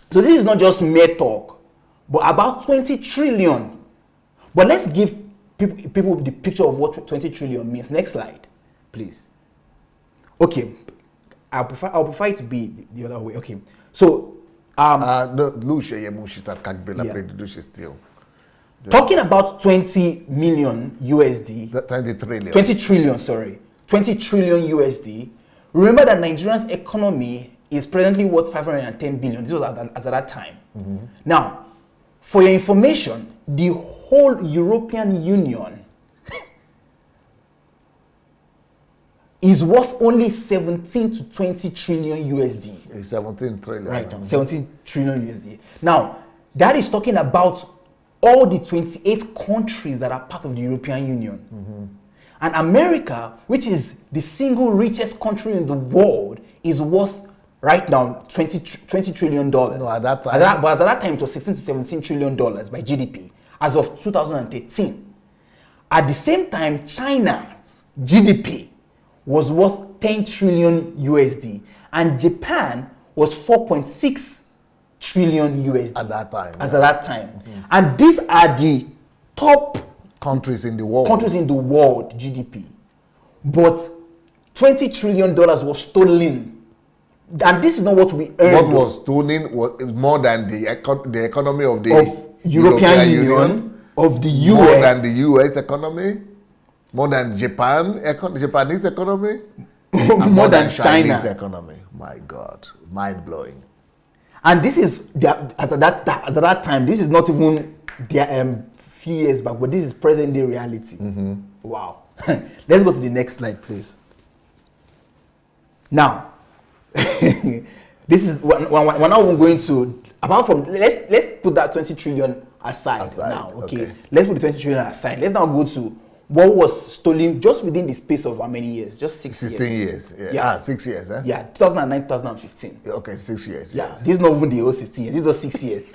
So this is not just mere talk, but about 20 trillion. But let's give people the picture of what 20 trillion means. Next slide, please. Okay, I'll prefer it to be the other way. Okay, so talking about 20 million USD, 20 trillion USD. Remember that Nigeria's economy is presently worth 510 billion. This was at that time. Now, for your information, the whole European Union is worth only 17 to 20 trillion USD. 17 trillion. Right, 17 trillion USD. Now, that is talking about all the 28 countries that are part of the European Union. And America, which is the single richest country in the world, is worth right now $20 trillion. No, at that time. But at that time, it was 16 to 17 trillion dollars by GDP as of 2013. At the same time, China's GDP was worth 10 trillion USD, and Japan was 4.6 trillion USD At that time. as at that time. And these are the top Countries in the world. GDP. But $20 trillion was stolen. And this is not what we earned. What was stolen was more than the economy of the European Union, of the US. More than the US economy, more than Japanese economy, and more than Chinese China. economy. My God, mind blowing. And this is at that time. This is not even few years back, but this is present day reality. Wow. Let's go to the next slide, please. Now, this is we're now going to, apart from, let's put that 20 trillion aside now. Okay. Let's put the 20 trillion aside. Let's now go to what was stolen just within the space of how many years? Just 16 years. Yeah. 6 years. Eh? Yeah, 2009, 2015. Okay, 6 years. Yeah, yes. this is not even the whole 16 years. This was 6 years.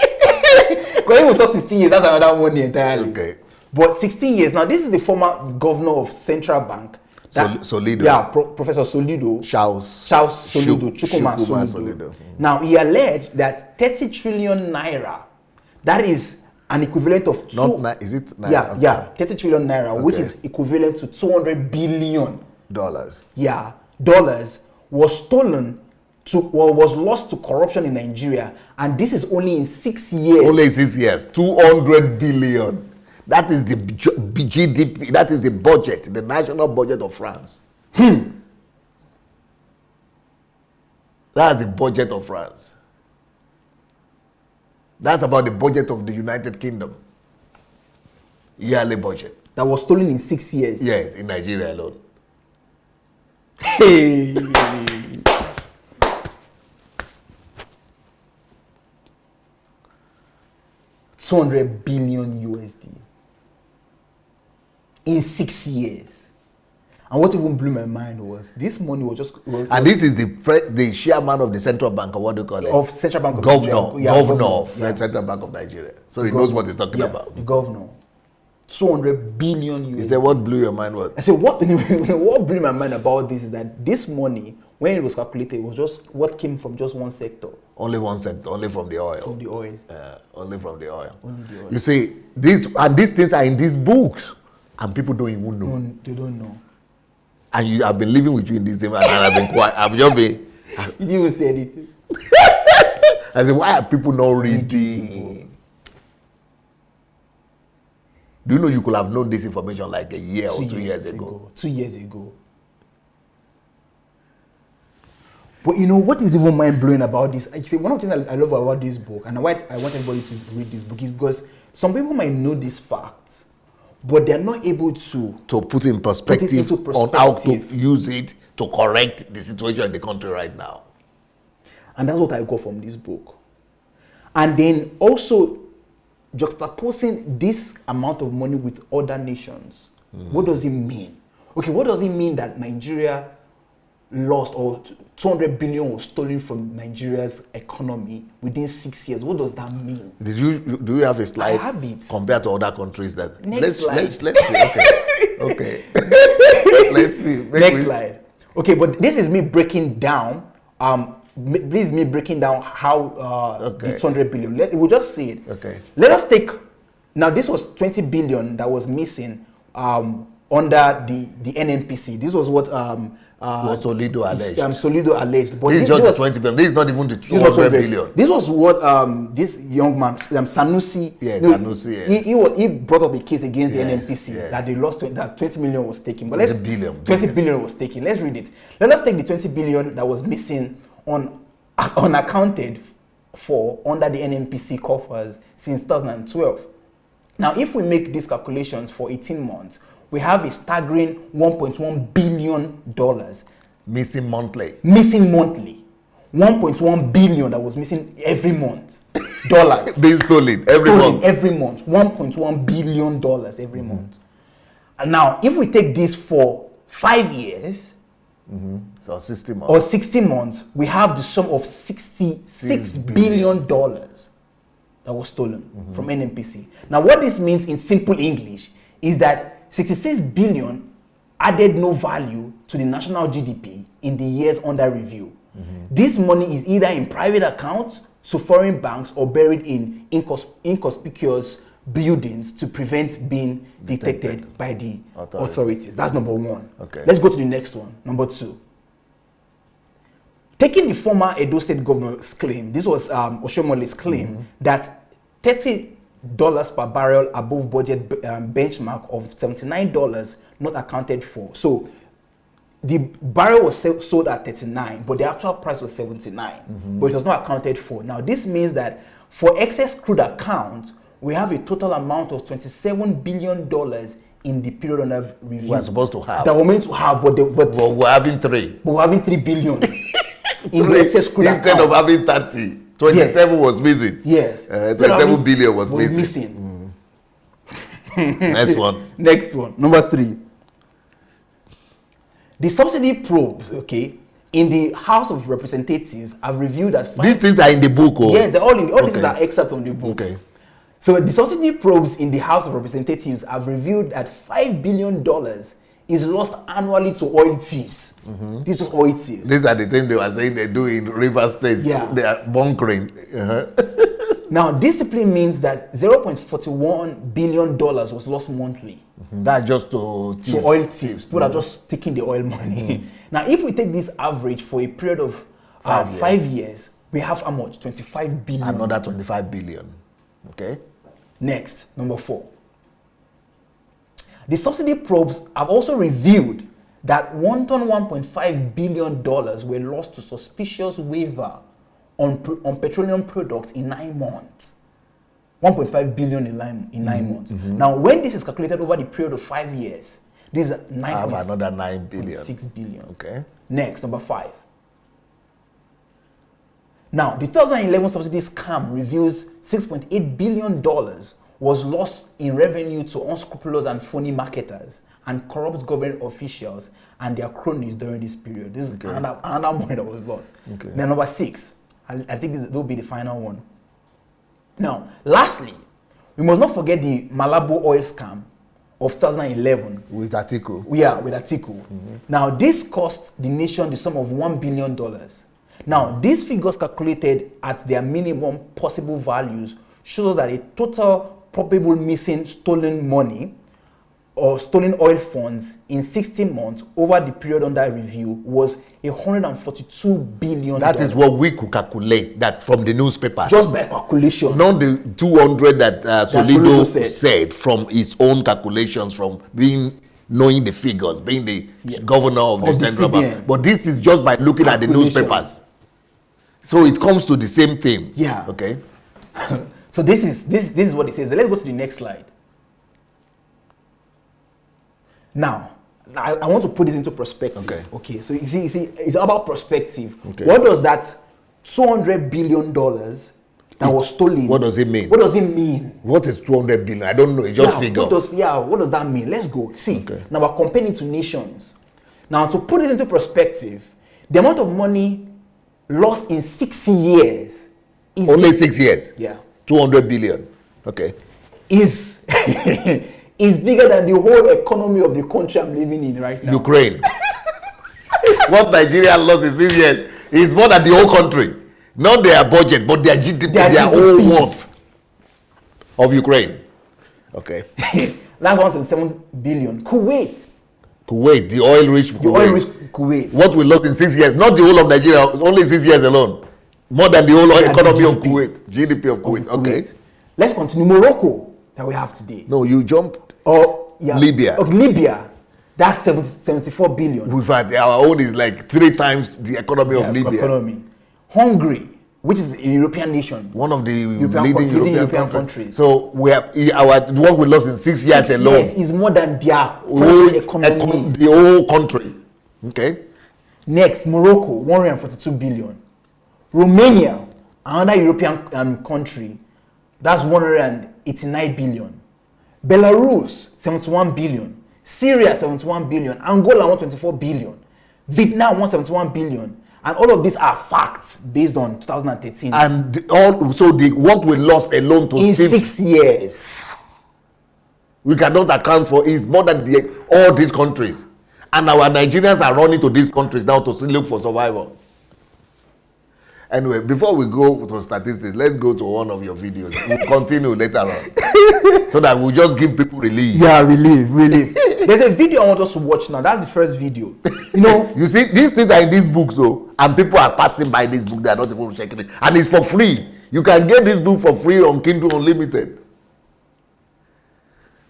Because if we talk 16 years, that's another one entirely. Okay. But 16 years. Now, this is the former governor of Central Bank. Solido. Yeah, Professor Solido. Charles Solido. Chukwuma Solido. Now, he alleged that 30 trillion naira, that is an equivalent of is it naira? 30 trillion naira, which is equivalent to $200 billion. Yeah, dollars was stolen was lost to corruption in Nigeria, and this is only in 6 years. Only 6 years. 200 billion. That is the GDP. That is the budget, the national budget of France. That's the budget of France. That's about the budget of the United Kingdom. Yearly budget. That was stolen in 6 years. Yes, in Nigeria alone. Hey. $200 billion USD in 6 years. And what even blew my mind was this money was just. And this is the chairman of the central bank, or what do you call it? Of Central Bank of Governor of Central Bank of Nigeria. So he knows what he's talking about. The governor. $200 billion USD. You said what blew your mind was? I said what blew my mind about this is that this money, when it was calculated, it was just what came from just one sector. Only one sector, only from the oil. From the oil. Only from the oil. Only the oil. You see, these things are in these books, and people don't even know. They don't know. And I've been living with you in this same, and I've been quiet. I've just been. You didn't even say anything. I said, why are people not reading? Do you know you could have known this information like a year or 2 years ago? 2 years ago. But you know what is even mind blowing about this? I say one of the things I love about this book, and why I want everybody to read this book, is because some people might know these facts, but they're not able to put in perspective on how to use it to correct the situation in the country right now. And that's what I got from this book. And then also juxtaposing this amount of money with other nations. What does it mean? Okay, what does it mean that Nigeria lost, or 200 billion was stolen from Nigeria's economy within 6 years? What does that mean? Do you have a slide? I have it. Compared to other countries that Next slide. Let's see. Okay. Let's see. Next slide. Okay, but this is me breaking down. This is me breaking down how the 200 billion. We'll just see it. Okay. Let us take. Now, this was 20 billion that was missing under the NNPC. This was what Solido alleged. Solido alleged. But this is just the 20 billion. This is not even the 200 billion. This was what this young man, Sanusi. Yes, Sanusi. Yes. He brought up a case against the NNPC that they lost, that 20 million was taken. But 20 billion was taken. Let's read it. Let us take the 20 billion that was missing unaccounted for under the NNPC coffers since 2012. Now, if we make these calculations for 18 months, we have a staggering $1.1 billion missing monthly. 1.1 billion that was missing every month. Dollars. Being stolen every month. $1.1 billion every month. And now, if we take this for 5 years, so 60 months. or 60 months, we have the sum of $66 billion that was stolen from NNPC. Now, what this means in simple English is that 66 billion added no value to the national GDP in the years under review. This money is either in private accounts to foreign banks or buried in inconspicuous buildings to prevent being detected by the authorities. That's number one. Okay. Let's go to the next one. Number two. Taking the former Edo State governor's claim, this was Oshomole's claim, that $30 per barrel above budget benchmark of $79 not accounted for. So the barrel was sold at 39, but the actual price was 79, but it was not accounted for. Now, this means that for excess crude account, we have a total amount of $27 billion in the period under review. We're supposed to have. That we're meant to have, but we're having 3. But we're having 3 billion in the excess crude instead account. of having 30. 27 was missing. Yes. 27 billion was missing. Next one. Next one. Number 3. The subsidy probes, okay, in the House of Representatives have reviewed that. These things are in the book, or? Yes, they're all in. All these are excerpts from the books. Okay. So the subsidy probes in the House of Representatives have revealed that $5 billion is lost annually to oil thieves. These are oil thieves. These are the things they were saying they do in River State. Yeah. They are bunkering. Now, discipline means that $0.41 billion was lost monthly. That's just to oil thieves. People are just taking the oil money. Now, if we take this average for a period of 5 years, we have how much? 25 billion. Another 25 billion. Okay. Next, number 4. The subsidy probes have also revealed that $1.5 billion were lost to suspicious waiver on petroleum products in 9 months. 1.5 billion in 9 months. Now, when this is calculated over the period of 5 years, this is 9. I have another 9 billion. 6 billion. Okay. Next, number 5. Now, the 2011 subsidy scam reveals $6.8 billion was lost in revenue to unscrupulous and phony marketers and corrupt government officials and their cronies during this period. This is another money that was lost. Okay. Then number 6, I think this will be the final one. Now, lastly, we must not forget the Malabo oil scam of 2011. With Atiku. Yeah, with Atiku. Now, this cost the nation the sum of $1 billion. Now, these figures calculated at their minimum possible values shows that a total probable missing stolen money or stolen oil funds in 60 months over the period under review was $142 billion. That is what we could calculate that from the newspapers. Just by calculation. Not the 200 that Solido said from his own calculations, from knowing the figures, being the governor of the central bank. But this is just by looking at the newspapers. So it comes to the same thing. Yeah. Okay. So this is what it says. Let's go to the next slide. Now, I want to put this into perspective. Okay. So you see, it's about perspective. Okay. What does that $200 billion that was stolen? What does it mean? What does it mean? What is 200 billion? I don't know. It's just figure. What does that mean? Let's go. See. Okay. Now we're comparing to nations. Now to put it into perspective, the amount of money lost in 6 years is only 6 years. Yeah. 200 billion. Okay. Is bigger than the whole economy of the country I'm living in right now. Ukraine. What Nigeria lost in 6 years is more than the whole country. Not their budget, but their GDP, their whole worth of Ukraine. Okay. Last one is 7 billion. Kuwait, the oil-rich Kuwait. The oil-rich Kuwait. What we lost in 6 years, not the whole of Nigeria, only 6 years alone. More than the whole economy of Kuwait, GDP of Kuwait. Okay. Let's continue. Morocco that we have today. No, you jumped. Libya. Libya. That's 74 billion. We've had our own is like 3 times the economy of Libya. Hungary, which is a European nation. One of the leading European countries. So we have what we lost in 6 years alone. Yes, is more than their whole economy. The whole country. Okay. Next, Morocco, 142 billion. Romania, another European country, that's 189 billion. Belarus, 71 billion. Syria, 71 billion. Angola, 124 billion. Vietnam, 171 billion. And all of these are facts based on 2013. And what we lost alone to in 6 years, we cannot account for is more than all these countries. And our Nigerians are running to these countries now to look for survival. Anyway, before we go to statistics, let's go to one of your videos. We'll continue later on. So that we'll just give people relief. Yeah, relief. There's a video I want us to watch now. That's the first video. You know, you see, these things are in this book, so and people are passing by this book, they are not even checking it. And it's for free. You can get this book for free on Kindle Unlimited.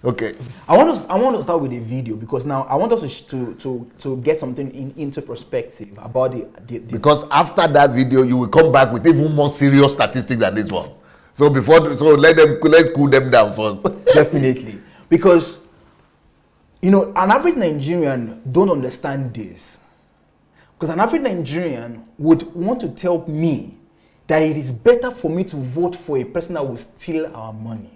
Okay. I want to start with a video because now I want us to get something into perspective about the because after that video you will come back with even more serious statistics than this one. So let's cool them down first. Definitely. Because you know, an average Nigerian don't understand this. Because an average Nigerian would want to tell me that it is better for me to vote for a person that will steal our money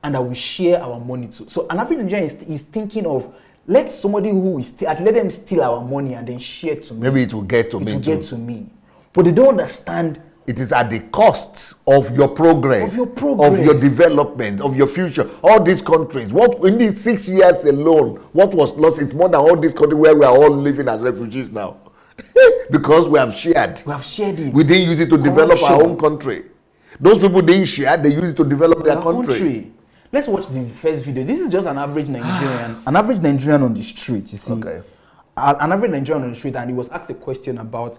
and that we share our money too. So an average Nigerian is thinking of let somebody who is let them steal our money and then share to me. Maybe it will get to me. It will get to me. But they don't understand. It is at the cost of your progress, of your development, of your future. All these countries, what in these 6 years alone, what was lost? It's more than all these countries where we are all living as refugees now. Because we have shared. We have shared it. We didn't use it to develop our own country. Those people didn't share, they used it to develop their country. Let's watch the first video. This is just an average Nigerian. An average Nigerian on the street, you see. Okay. An average Nigerian on the street, and he was asked a question about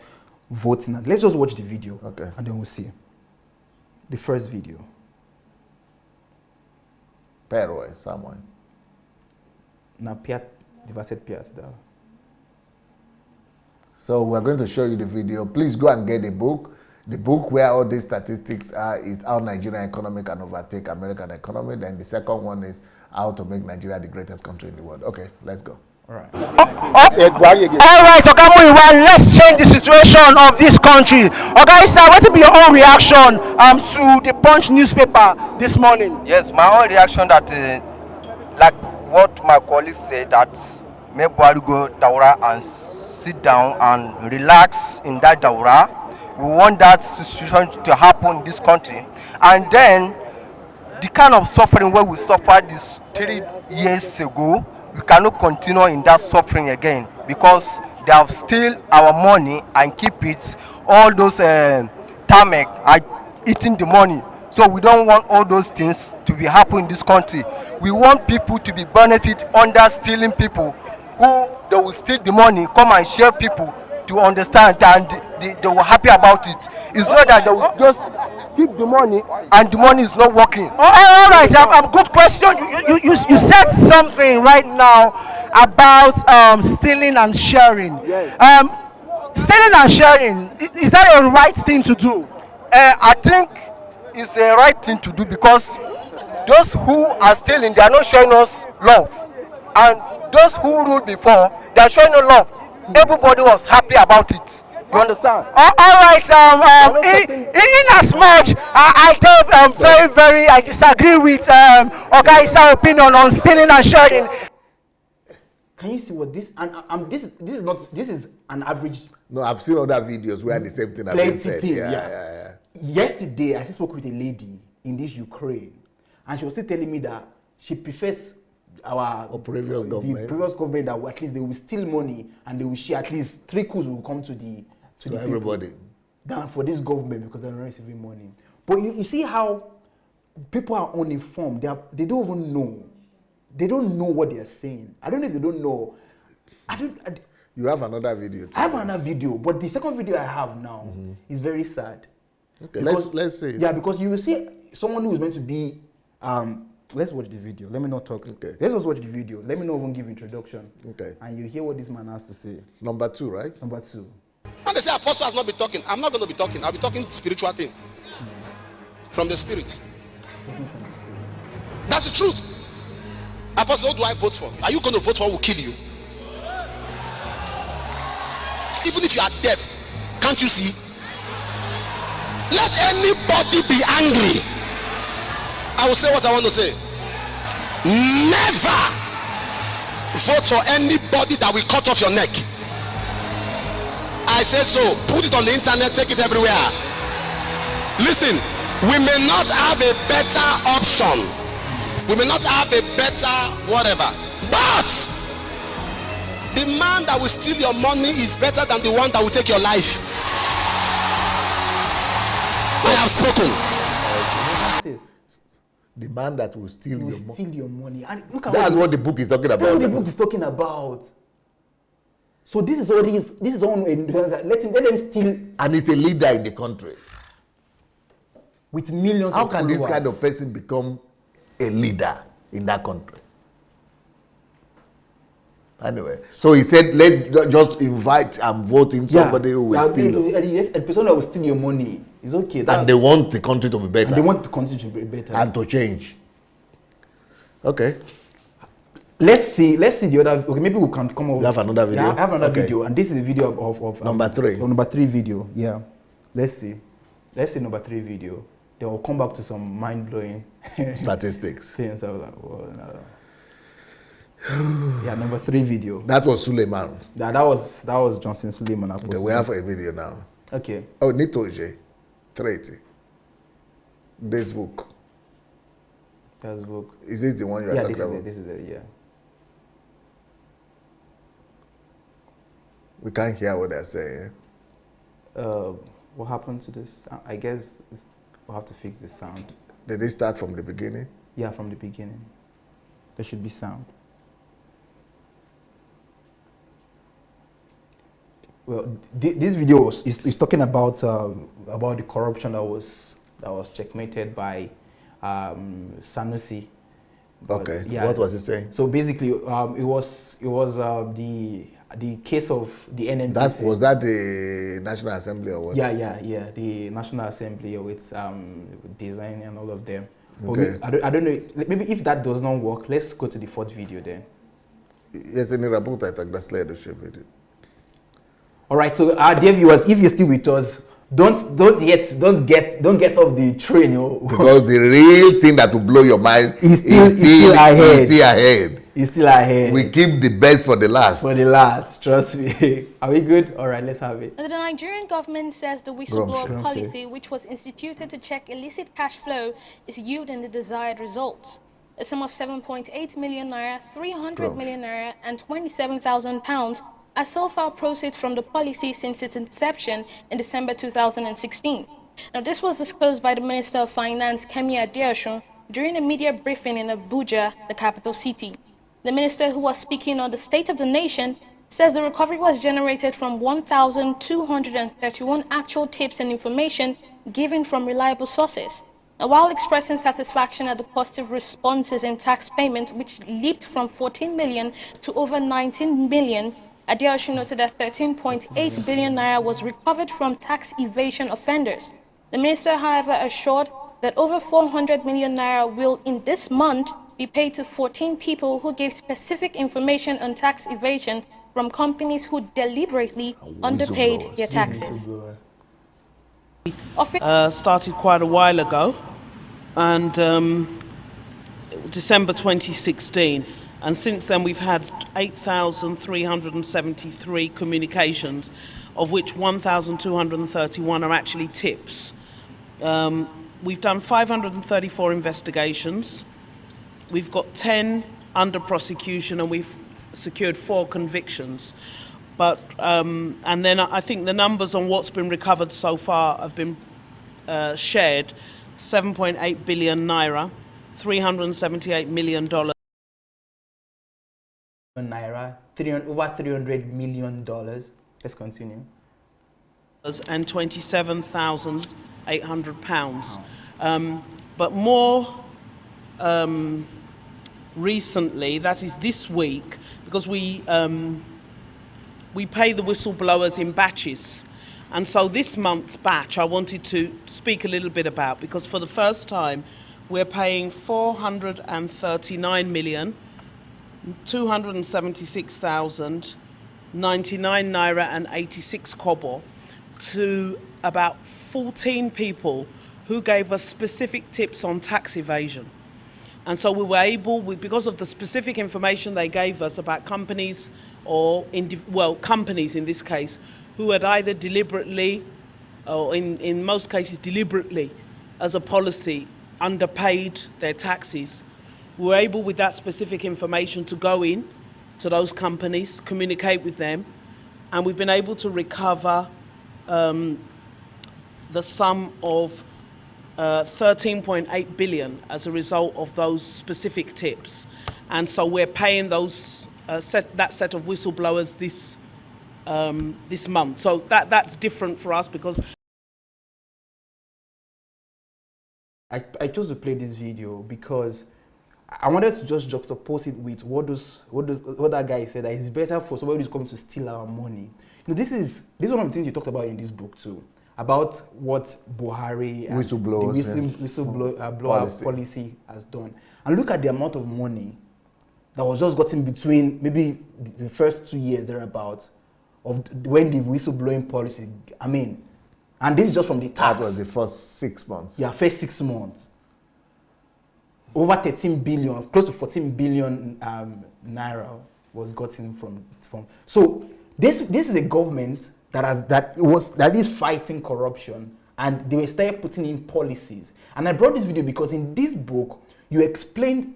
voting. Let's just watch the video. Okay. And then we'll see. The first video. Pero is someone. Now, Piat, Piat. So we're going to show you the video. Please go and get the book. The book where all these statistics are is How Nigerian Economy Can Overtake American Economy. Then the second one is How to Make Nigeria the Greatest Country in the World. Okay, let's go. All right. All right, Okamuyiwa, let's change the situation of this country. Okay, sir, what will be your own reaction to the Punch newspaper this morning? Yes, my own reaction that, like what my colleagues said, that make Buhari go Daura and sit down and relax in that Daura. We want that situation to happen in this country, and then the kind of suffering where we suffered this 3 years ago, we cannot continue in that suffering again because they have steal our money and keep it. All those tarmac are eating the money, so we don't want all those things to be happening in this country. We want people to be benefit under stealing people who they will steal the money, come and share people to understand, and they were happy about it. It's not that they will just keep the money and the money is not working. All right, good question. You said something right now about stealing and sharing. Yes. Stealing and sharing, is that a right thing to do? I think it's the right thing to do because those who are stealing, they are not showing us love, and those who ruled before, they are showing us love. Everybody was happy about it. You understand? All right. In as much, I disagree with Ogai's opinion on stealing and sharing. Can you see what this? And this is an average. No, I've seen other videos where the same thing has been said. Yeah. Yesterday, I spoke with a lady in this Ukraine, and she was still telling me that she prefers the previous government that at least they will steal money and they will share at least 3 coups will come to the everybody than for this government because they're not receiving money. But you see how people are uninformed. They don't even know. They don't know what they are saying. I don't know if they don't know. You have another video too. I have another video, but the second video I have now is very sad. Okay, let's see. Yeah, because you will see someone who is meant to be let's watch the video. Let me not talk. Okay. Let's just watch the video. Let me not even give introduction. Okay. And you hear what this man has to say. Number 2, right? Number 2. When they say apostle has not been talking, I'm not going to be talking. I'll be talking spiritual thing. From the spirit. That's the truth. Apostle, what do I vote for? Are you going to vote for who will kill you? Even if you are deaf, can't you see? Let anybody be angry. I will say what I want to say. Never vote for anybody that will cut off your neck. I say so. Put it on the internet, take it everywhere. Listen, we may not have a better option. We may not have a better whatever. But the man that will steal your money is better than the one that will take your life. have spoken. That's it. The man that will steal He will your money. steal your money. And look at That's what the book is talking That's what about. the book is talking about. So this is all this. This is all. Let them steal. And he's a leader in the country. With millions. How of can this followers. kind of person become a leader in that country? Anyway, so he said, just invite and vote in somebody who will steal. A person that will steal your money is okay. And they want the country to be better. And they want the country to be better. And to change. Okay. Let's see the other. Okay, maybe we can come over. You have another video? Yeah, I have another Okay. video, and this is the video of Number 3. Number 3 video. Yeah. Let's see number 3 video. Then we'll come back to some mind-blowing Statistics. things. I was like, well, no. Yeah, number 3 video. That was Suleiman. That was Johnson Suleiman. Okay, we have a video now. Okay. Oh, Nitoje. 30. This book. That's book. Is this the one you are talking about? This is it, yeah. We can't hear what they're saying. What happened to this? I guess we'll have to fix the sound. Did they start from the beginning? Yeah, from the beginning. There should be sound. Well, this video is talking about the corruption that was checkmated by Sanusi. But, Okay. yeah. What was he saying? So basically, it was the case of the NNPC. Was that the National Assembly or what? Yeah. The National Assembly with design and all of them. Okay. I don't know. Maybe if that does not work, let's go to the 4th video then. Yes, in the report I took, that's the video. All right, so our dear viewers, if you're still with us, don't get off the train, Because the real thing that will blow your mind is still ahead. It's still ahead. We keep the best for the last. For the last, trust me. Are we good? All right, let's have it. The Nigerian government says the whistleblower policy, which was instituted to check illicit cash flow, is yielding the desired results. A sum of 7.8 million naira, 300 million naira, and 27,000 pounds are so far proceeds from the policy since its inception in December 2016. Now, this was disclosed by the Minister of Finance, Kemi Adeosun, during a media briefing in Abuja, the capital city. The minister, who was speaking on the state of the nation, says the recovery was generated from 1,231 actual tips and information given from reliable sources. Now, while expressing satisfaction at the positive responses in tax payment, which leaped from 14 million to over 19 million, Adeosun noted that 13.8 billion naira was recovered from tax evasion offenders. The minister, however, assured that over 400 million naira will, in this month, be paid to 14 people who gave specific information on tax evasion from companies who deliberately underpaid their taxes. Started quite a while ago, and December 2016, and since then we've had 8,373 communications, of which 1,231 are actually tips. We've done 534 investigations. We've got 10 under prosecution, and we've secured 4 convictions. But and then I think the numbers on what's been recovered so far have been shared: 7.8 billion naira, $378 million. Naira, over $300 million. Let's continue. And 27,800 pounds. But more recently, that is this week, because we pay the whistleblowers in batches. And so this month's batch I wanted to speak a little bit about, because for the first time we're paying 439,276,099 naira and 86 kobo to about 14 people who gave us specific tips on tax evasion. And so we were able, because of the specific information they gave us about companies, or companies in this case, who had either deliberately, or in most cases deliberately, as a policy, underpaid their taxes, we were able, with that specific information, to go in to those companies, communicate with them, and we've been able to recover the sum of 13.8 billion as a result of those specific tips. And so we're paying those that set of whistleblowers this month. So that's different for us because I chose to play this video because I wanted to just juxtapose it with what that guy said, that it's better for somebody who's coming to steal our money. You know, this is one of the things you talked about in this book too, about what Buhari and whistleblower policy has done. And look at the amount of money that was just gotten between maybe the first 2 years thereabouts of when the whistleblowing policy, I mean, and this is just from the tax. That was the first 6 months. Yeah, first 6 months. Over 13 billion, close to 14 billion naira was gotten from. So this is a government that is fighting corruption, and they will start putting in policies. And I brought this video because in this book you explain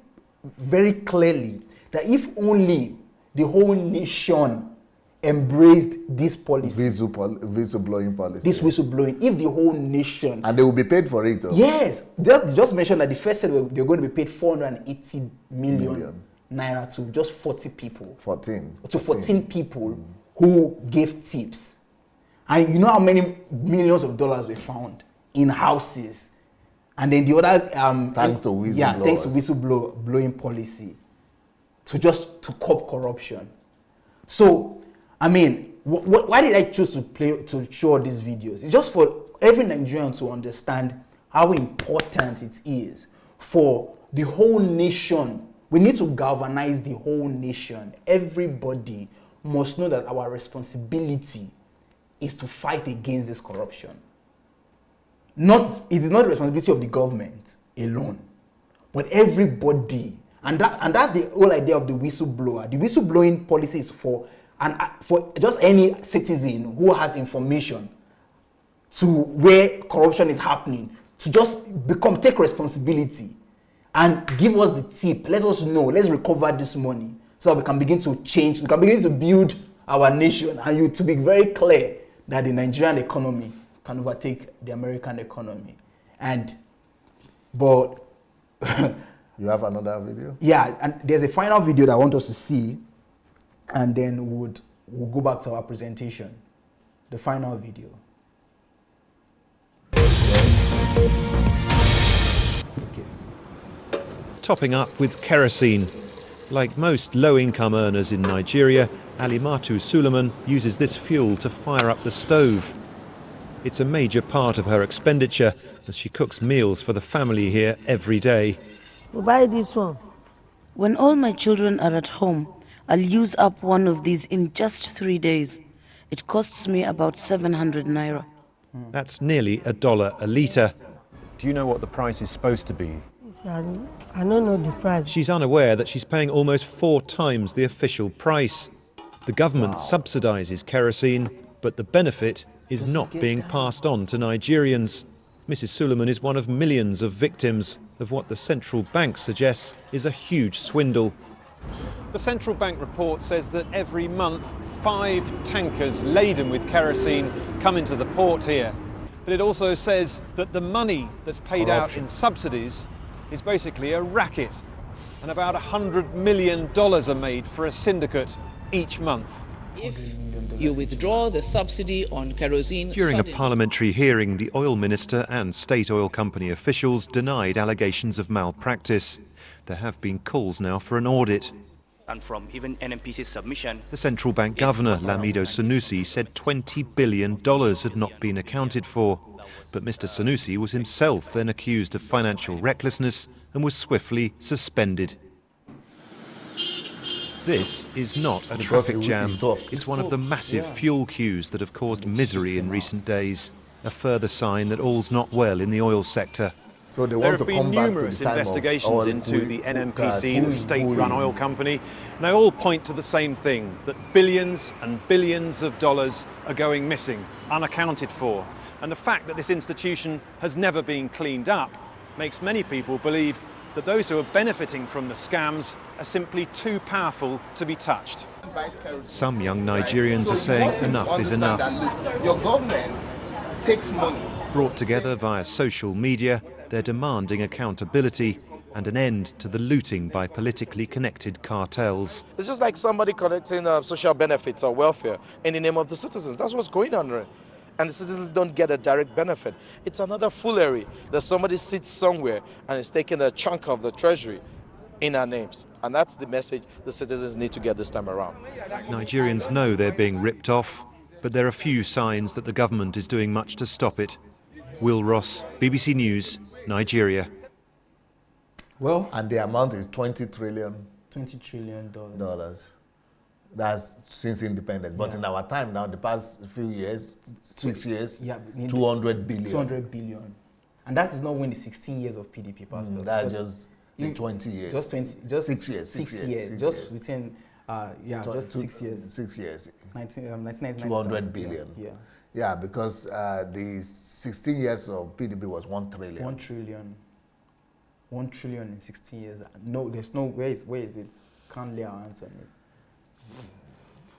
very clearly that if only the whole nation embraced this policy, whistleblowing policy, this whistleblowing, if the whole nation, and they will be paid for it. Though. Yes, they just mentioned that the first said they're going to be paid 480 million naira to just 40 people. 14 people who gave tips, and you know how many millions of dollars were found in houses, and then the other thanks to whistleblowers. Yeah, thanks to whistleblowing policy to curb corruption. So, I mean, why did I choose to show these videos? It's just for every Nigerian to understand how important it is for the whole nation. We need to galvanize the whole nation. Everybody must know that our responsibility is to fight against this corruption. It is not the responsibility of the government alone, but everybody. And that's the whole idea of the whistleblower. The whistleblowing policy is for just any citizen who has information to where corruption is happening to just take responsibility and give us the tip. Let us know. Let's recover this money so that we can begin to change. We can begin to build our nation, and to be very clear that the Nigerian economy can overtake the American economy. But you have another video? Yeah, and there's a final video that I want us to see, and then we'll go back to our presentation. The final video. Okay. Topping up with kerosene. Like most low-income earners in Nigeria, Alimatu Suleiman uses this fuel to fire up the stove. It's a major part of her expenditure as she cooks meals for the family here every day. We buy this one. When all my children are at home, I'll use up one of these in just 3 days. It costs me about 700 naira. That's nearly $1 a litre. Do you know what the price is supposed to be? I don't know the price. She's unaware that she's paying almost 4 times the official price. The government subsidises kerosene, but the benefit is not being passed on to Nigerians. Mrs. Suleiman is one of millions of victims of what the central bank suggests is a huge swindle. The central bank report says that every month 5 tankers laden with kerosene come into the port here. But it also says that the money that's paid out in subsidies is basically a racket, and about $100 million are made for a syndicate each month. If you withdraw the subsidy on kerosene... During a parliamentary hearing, the oil minister and state oil company officials denied allegations of malpractice. There have been calls now for an audit. And from even NMPC's submission... The central bank governor, Lamido Sanusi, said $20 billion had not been accounted for. But Mr. Sanusi was himself then accused of financial recklessness and was swiftly suspended. This is not a traffic jam. It's one of the massive fuel queues that have caused misery in recent days. A further sign that all's not well in the oil sector. So they there have been numerous investigations into the NMPC, the state-run oil company. And they all point to the same thing, that billions and billions of dollars are going missing, unaccounted for. And the fact that this institution has never been cleaned up makes many people believe that those who are benefiting from the scams are simply too powerful to be touched. Some young Nigerians are saying enough is enough. Your government takes money Brought together via social media, they're demanding accountability and an end to the looting by politically connected cartels. It's just like somebody collecting social benefits or welfare in the name of the citizens. That's what's going on there. And the citizens don't get a direct benefit. It's another foolery that somebody sits somewhere and is taking a chunk of the treasury in our names. And that's the message the citizens need to get this time around. Nigerians know they're being ripped off, but there are few signs that the government is doing much to stop it. Will Ross, BBC News, Nigeria. Well, and the amount is $20 trillion. $20 trillion. That's since independence. But in our time now, the past few years, 6 years, yeah, 200 billion. 200 billion. And that is not when the 16 years of PDP passed. That's just the 20 years. Just 20, just 6 years. 6 years. Just within, just 6 years. 6 years. 1999. 200 billion. Yeah. Yeah, because the 16 years of PDP was 1 trillion. 1 trillion. 1 trillion in 16 years. No, there's no, where is it? Can't lay our hands on it.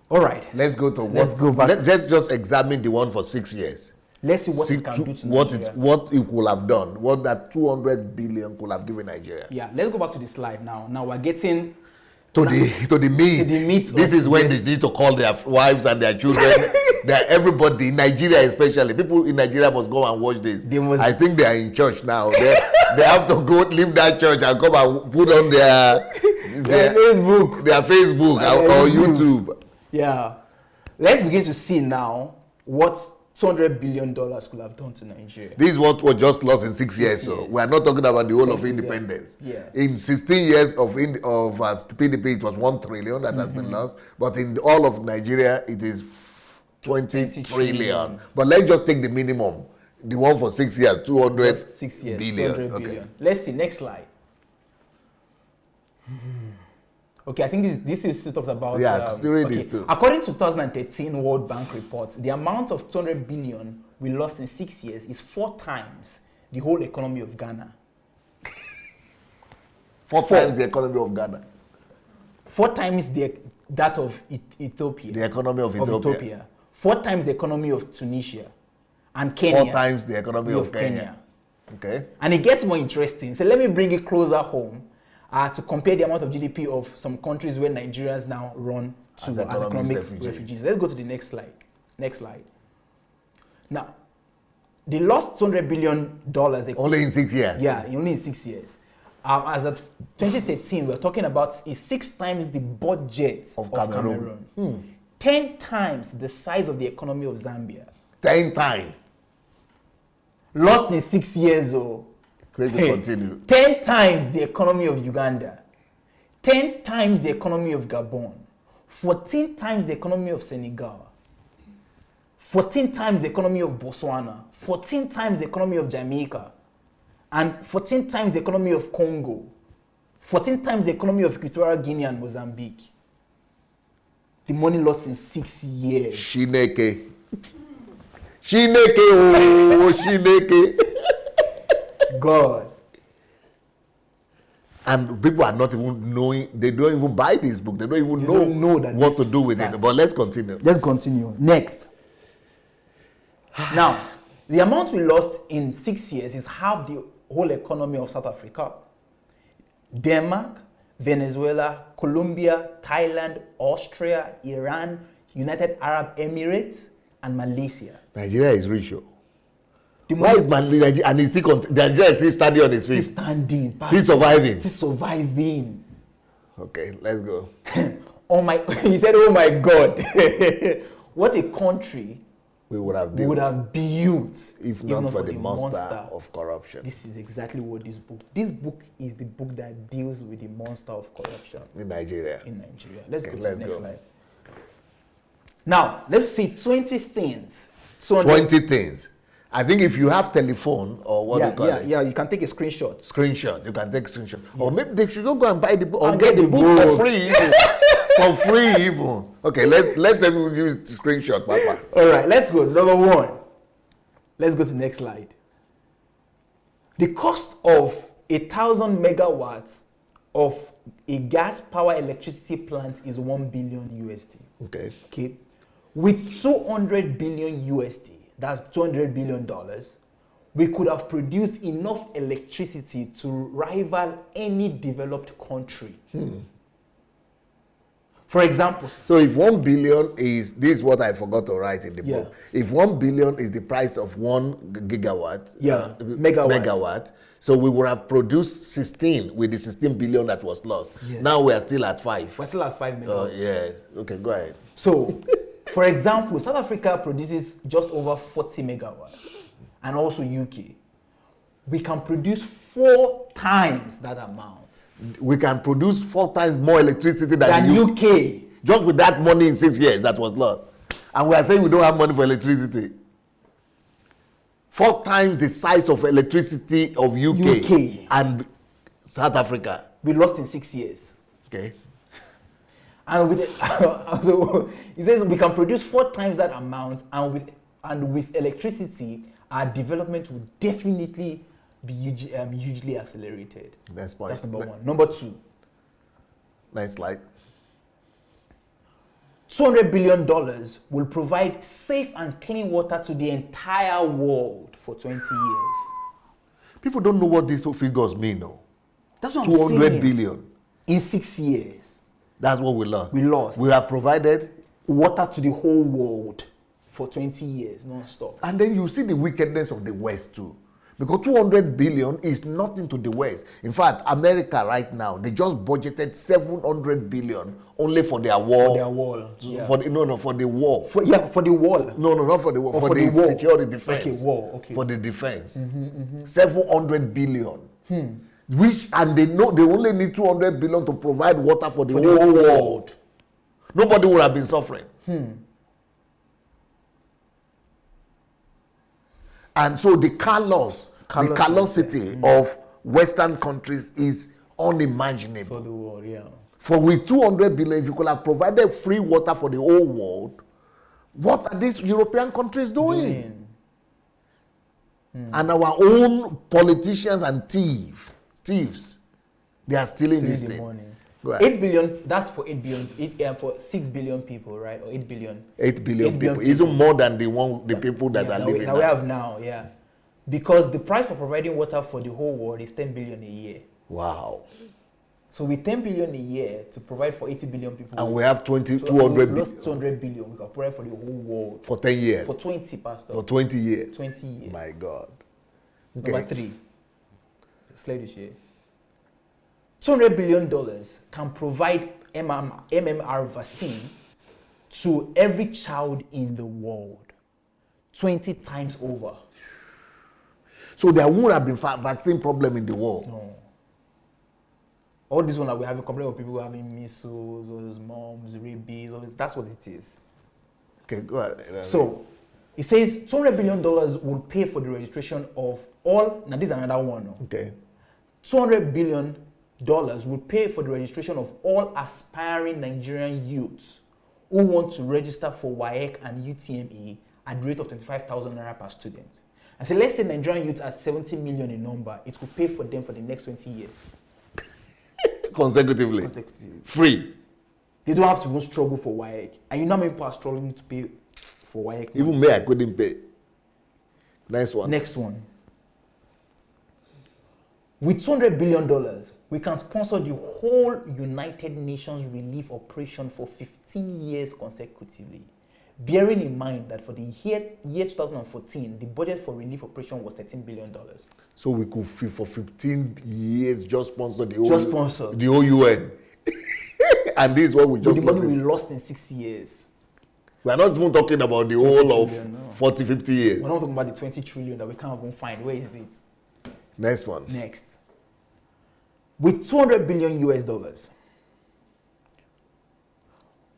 All right. Let's go to let's go back. Let's just examine the one for 6 years. Let's see what it can do to Nigeria. What it could have done, what that 200 billion could have given Nigeria. Yeah, let's go back to the slide now. Now we're getting to the meat. This is when they need to call their wives and their children. Everybody in Nigeria, especially people in Nigeria, must go and watch this. I think they are in church now. They have to go leave that church and come and put on their Facebook, or YouTube. Yeah, let's begin to see now what $200 billion could have done to Nigeria. This is what was just lost in 6 years. So we are not talking about the whole of independence. Yeah. In 16 years of PDP, it was 1 trillion that has been lost. But in all of Nigeria, it is 20 trillion. But let's just take the minimum. The one for 6 years, 200 billion. 200 billion. Let's see, next slide. Okay, I think this still talks about... Yeah, still read this too. According to 2013 World Bank report, the amount of 200 billion we lost in 6 years is 4 times the whole economy of Ghana. 4 times the economy of Ghana. 4 times that of Ethiopia. The economy of Ethiopia. 4 times the economy of Tunisia. And Kenya. 4 times the economy of Kenya. Okay. And it gets more interesting. So let me bring it closer home. To compare the amount of GDP of some countries where Nigerians now run to as economic refugees. Let's go to the next slide. Next slide. Now, they lost $200 billion. Only in 6 years? Yeah, only in 6 years. As of 2013, we're talking about 6 times the budget of Cameroon. 10 times the size of the economy of Zambia. 10 times? Lost in 6 years, oh. Continue. 10 times the economy of Uganda, 10 times the economy of Gabon, 14 times the economy of Senegal, 14 times the economy of Botswana, 14 times the economy of Jamaica, and 14 times the economy of Congo, 14 times the economy of Equatorial Guinea and Mozambique. The money lost in 6 years. Shineke, oh, Shineke. God. And people are not even knowing, they don't even buy this book. They don't even know what to do with it. But let's continue. Let's continue. Next. Now, the amount we lost in 6 years is half the whole economy of South Africa. Denmark, Venezuela, Colombia, Thailand, Austria, Iran, United Arab Emirates, and Malaysia. Nigeria is rich. Why is Nigeria, and he's still Nigeria is still standing on his feet? Still standing. Still surviving. Still surviving. Okay, let's go. Oh my! He said, "Oh my God, what a country we would have built if not for the monster of corruption." This is exactly what this book. This book is the book that deals with the monster of corruption in Nigeria. Let's go to the next slide. Now let's see 20 things. 20 things. I think if you have telephone or what you call it. Yeah, you can take a screenshot. You can take a screenshot. Yeah. Or maybe they should go and buy the book or get the book for free. For free even. Okay, let them use the screenshot, Papa. All right, let's go. Number 1. Let's go to the next slide. The cost of 1,000 megawatts of a gas power electricity plant is $1 billion USD. Okay. With 200 billion USD, that's $200 billion, we could have produced enough electricity to rival any developed country. For example, so if 1 billion is, this is what I forgot to write in the book. If 1 billion is the price of 1 gigawatt, megawatt, so we would have produced 16 with the 16 billion that was lost. Now we are still at 5. We're still at 5 megawatts. Yes. Okay, go ahead. So, for example, South Africa produces just over 40 megawatts, and also UK. We can produce 4 times that amount. We can produce 4 times more electricity than the UK. Just with that money in 6 years that was lost. And we are saying we don't have money for electricity. 4 times the size of electricity of UK and South Africa. We lost in 6 years. Okay. And with so it says we can produce 4 times that amount, and with electricity, our development will definitely be hugely accelerated. That's point. That's number 1. Number 2. Next slide. $200 billion will provide safe and clean water to the entire world for 20 years. People don't know what these figures mean, though. That's what I'm saying. 200 billion. In 6 years. That's what we lost. We lost. We have provided water to the whole world for 20 years, non-stop. And then you see the wickedness of the West, too. Because 200 billion is nothing to the West. In fact, America right now, they just budgeted 700 billion only for their wall. For their wall. Yeah. For the wall. For the wall. No, not for the wall. For the wall. security defense. Okay, wall. Okay. For the defense. 700 billion. Which, and they know they only need 200 billion to provide water for the whole world. Nobody would have been suffering. And so the callosity of Western countries is unimaginable. For the world, yeah. For with 200 billion, if you could have provided free water for the whole world, what are these European countries doing? And our own politicians and thieves, they are stealing this thing. Money. 8 billion, that's for 8 billion, for 6 billion people, right? Or 8 billion. 8 billion people. Even more than the people that are living now. We have now, yeah. Because the price for providing water for the whole world is 10 billion a year. Wow. So with 10 billion a year to provide for 80 billion people. And we have 200 lost 200 billion. We can provide for the whole world. For 10 years. For 20, Pastor. For 20 years. 20 years. My God. Okay. Number 3. Slide here. $200 billion can provide MMR vaccine to every child in the world 20 times over. So there won't have been vaccine problem in the world. No. All this one that we have a complaint of people having measles, all those mumps, rabies, all this. That's what it is. Okay, go ahead. So it says $200 billion will pay for the registration of all. Now this is another one. No? Okay. $200 billion will pay for the registration of all aspiring Nigerian youths who want to register for WAEC and UTME at the rate of 25,000 naira per student. And so let's say Nigerian youths are 70 million in number, it will pay for them for the next 20 years. Consecutively. Free. They don't have to even struggle for WAEC. And you know how many people are struggling to pay for WAEC? Even me, I couldn't pay. Next one. Next one. With $200 billion, we can sponsor the whole United Nations relief operation for 15 years consecutively. Bearing in mind that for the year 2014, the budget for relief operation was $13 billion. So we could, for 15 years, just sponsor the whole, the whole UN. And this is what we just lost. The money we lost in 6 years. We are not even talking about the whole of 40, 50 years. We're not talking about the 20 trillion that we can't even find. Where is it? Next one. Next. With $200 billion,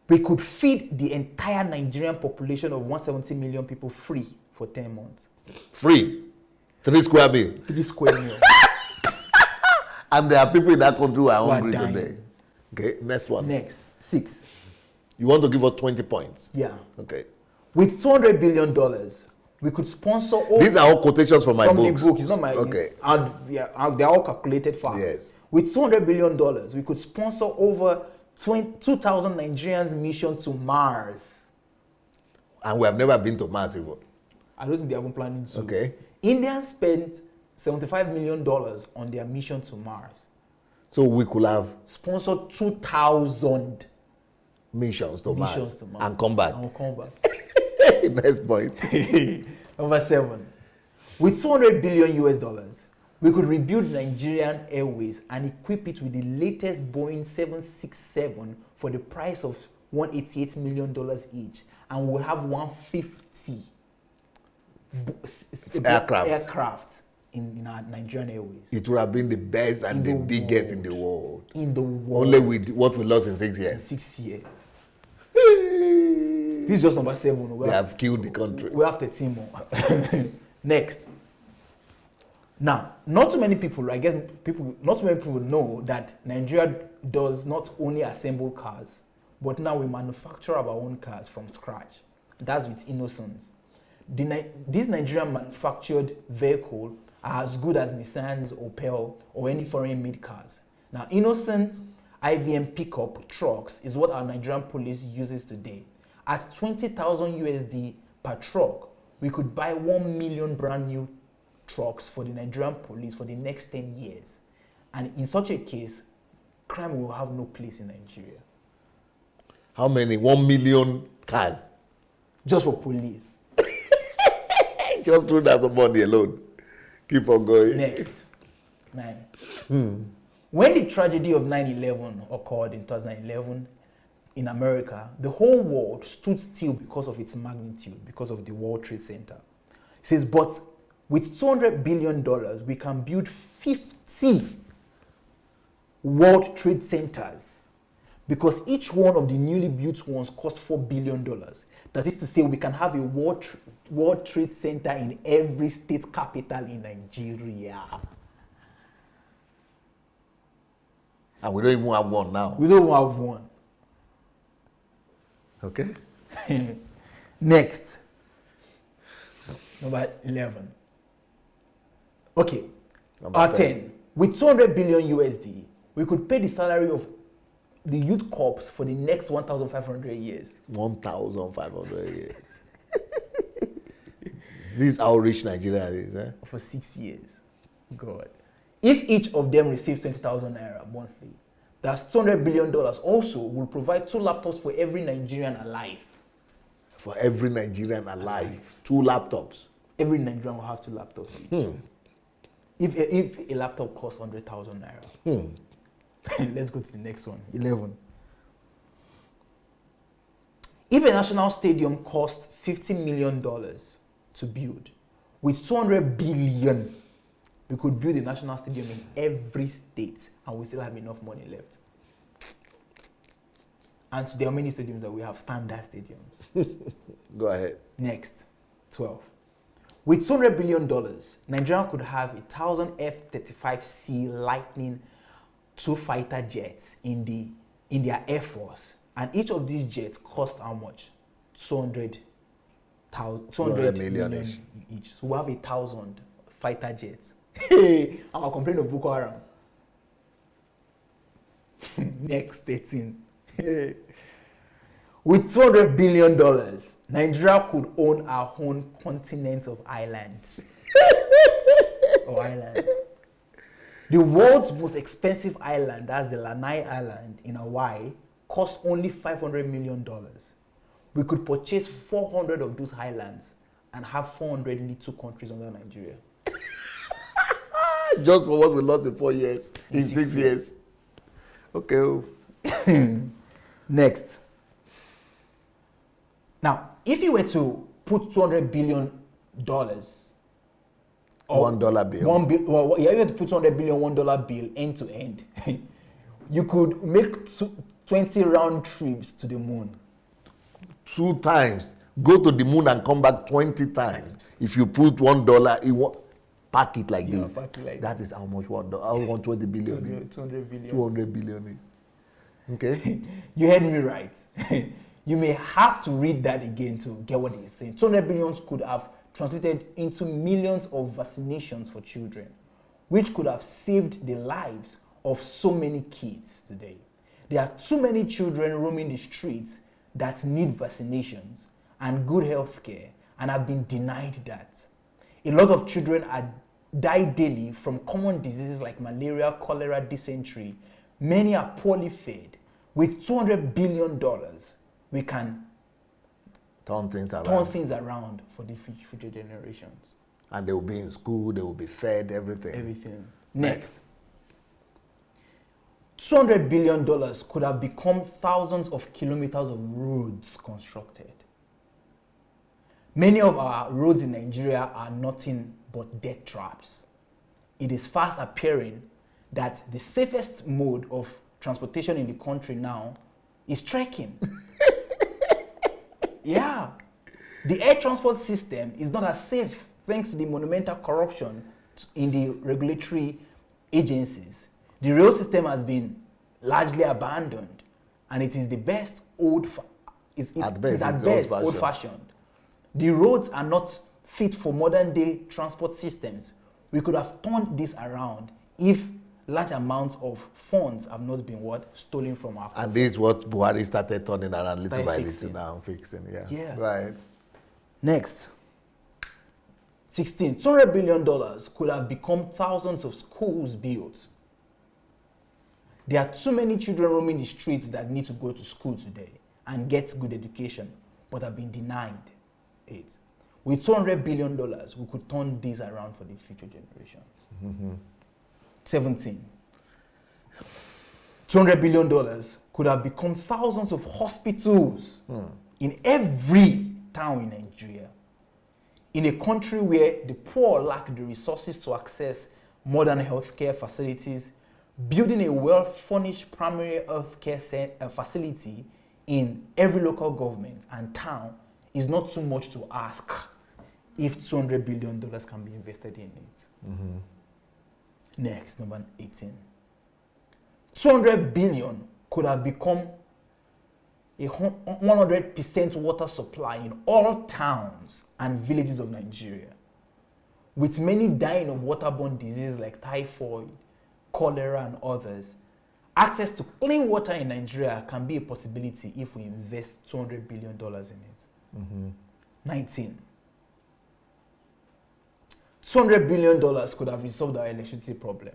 we could feed the entire Nigerian population of 170 million people free for 10 months. Free? 3 square meal? 3 square meal. And there are people in that country who are hungry today. Okay, next one. Next, 6. You want to give us 20 points? Yeah. Okay. With $200 billion, we could sponsor all... These are all quotations from my book. From the book. It's not my... Okay. They're all calculated fast. Yes. With $200 billion, we could sponsor over 2,000 Nigerians' mission to Mars. And we have never been to Mars even. I don't think they haven't planning to. Okay. India spent $75 million on their mission to Mars. So we could have sponsored 2,000 missions to Mars to and come back. And come back. Next point. Number 7. With $200 billion US, we could rebuild Nigerian Airways and equip it with the latest Boeing 767 for the price of $188 million each, and we'll have 150 aircraft in our Nigerian Airways. It would have been the best and the biggest in the world. In the world. Only with what we lost in 6 years. 6 years. This is just number 7. They have killed the country. We have 13 more. Next. Now, not too many people know that Nigeria does not only assemble cars, but now we manufacture our own cars from scratch. That's with Innocence. This Nigerian manufactured vehicle are as good as Nissan's, Opel, or any foreign-made cars. Now, Innocent IVM pickup trucks is what our Nigerian police uses today. At 20,000 USD per truck, we could buy 1 million brand new trucks for the Nigerian police for the next 10 years. And in such a case, crime will have no place in Nigeria. How many? 1 million cars? Just for police. Just through that money alone. Keep on going. Next. 9. When the tragedy of 9/11 occurred in 2011 in America, the whole world stood still because of its magnitude, because of the World Trade Center. It says, but with $200 billion, we can build 50 World Trade Centers, because each one of the newly built ones cost $4 billion. That is to say, we can have a World Trade Center in every state capital in Nigeria. And we don't even have one now. We don't have one. Okay. Next. Number 11. Okay. Number 10. With 200 billion USD, we could pay the salary of the youth corps for the next 1,500 years. 1,500 years. This is how rich Nigeria is, eh? For 6 years. God. If each of them receives 20,000 naira monthly, that's $200 billion. Also, will provide 2 laptops for every Nigerian alive. For every Nigerian alive. 2 laptops. Every Nigerian will have 2 laptops each. If a laptop costs 100,000 naira. Let's go to the next one. 11. If a national stadium costs $50 million to build, with 200 billion, we could build a national stadium in every state and we still have enough money left. And there are many stadiums that we have standard stadiums. Go ahead. Next, 12. With $200 billion, Nigeria could have 1,000 F-35C Lightning II fighter jets in their Air Force. And each of these jets cost how much? 200 million each. So we have 1,000 fighter jets. Hey, I'm a complaint of Boko Haram. Next, 13. With $200 billion, Nigeria could own our own continent of islands. The world's most expensive island, that's the Lanai Island in Hawaii, costs only $500 million. We could purchase 400 of those islands and have 400 little countries under Nigeria. Just for what we lost in 4 years, in 6 years. Okay. Next. Now, if you were to put $200 billion, or $1 bill. You have to put $200 billion $1 bill end to end. You could make 20 round trips to the moon. 2 times. Go to the moon and come back 20 times. If you put $1, it won't pack it like this. That is how much $120 billion. 200 billion. 200 billion is. Okay. You heard me right. You may have to read that again to get what he's saying. 200 billion could have translated into millions of vaccinations for children, which could have saved the lives of so many kids today. There are too many children roaming the streets that need vaccinations and good health care and have been denied that. A lot of children die daily from common diseases like malaria, cholera, dysentery. Many are poorly fed. With $200 billion, we can turn things around for the future generations. And they will be in school, they will be fed, everything. Next. $200 billion could have become thousands of kilometers of roads constructed. Many of our roads in Nigeria are nothing but death traps. It is fast appearing that the safest mode of transportation in the country now is trekking. Yeah. The air transport system is not as safe thanks to the monumental corruption in the regulatory agencies. The rail system has been largely abandoned, and it is the best old-fashioned. The roads are not fit for modern-day transport systems. We could have turned this around if large amounts of funds have not been stolen from our And this is what Buhari started turning around little by little now, fixing. Yeah. Right. Next. 16. $200 billion could have become thousands of schools built. There are too many children roaming the streets that need to go to school today and get good education, but have been denied it. With $200 billion, we could turn this around for the future generations. 17. $200 billion could have become thousands of hospitals in every town in Nigeria. In a country where the poor lack the resources to access modern healthcare facilities, building a well-furnished primary healthcare facility in every local government and town is not too much to ask if $200 billion can be invested in it. Next, number 18. $200 billion could have become a 100% water supply in all towns and villages of Nigeria. With many dying of waterborne diseases like typhoid, cholera, and others, access to clean water in Nigeria can be a possibility if we invest $200 billion in it. 19. $200 billion could have resolved our electricity problem,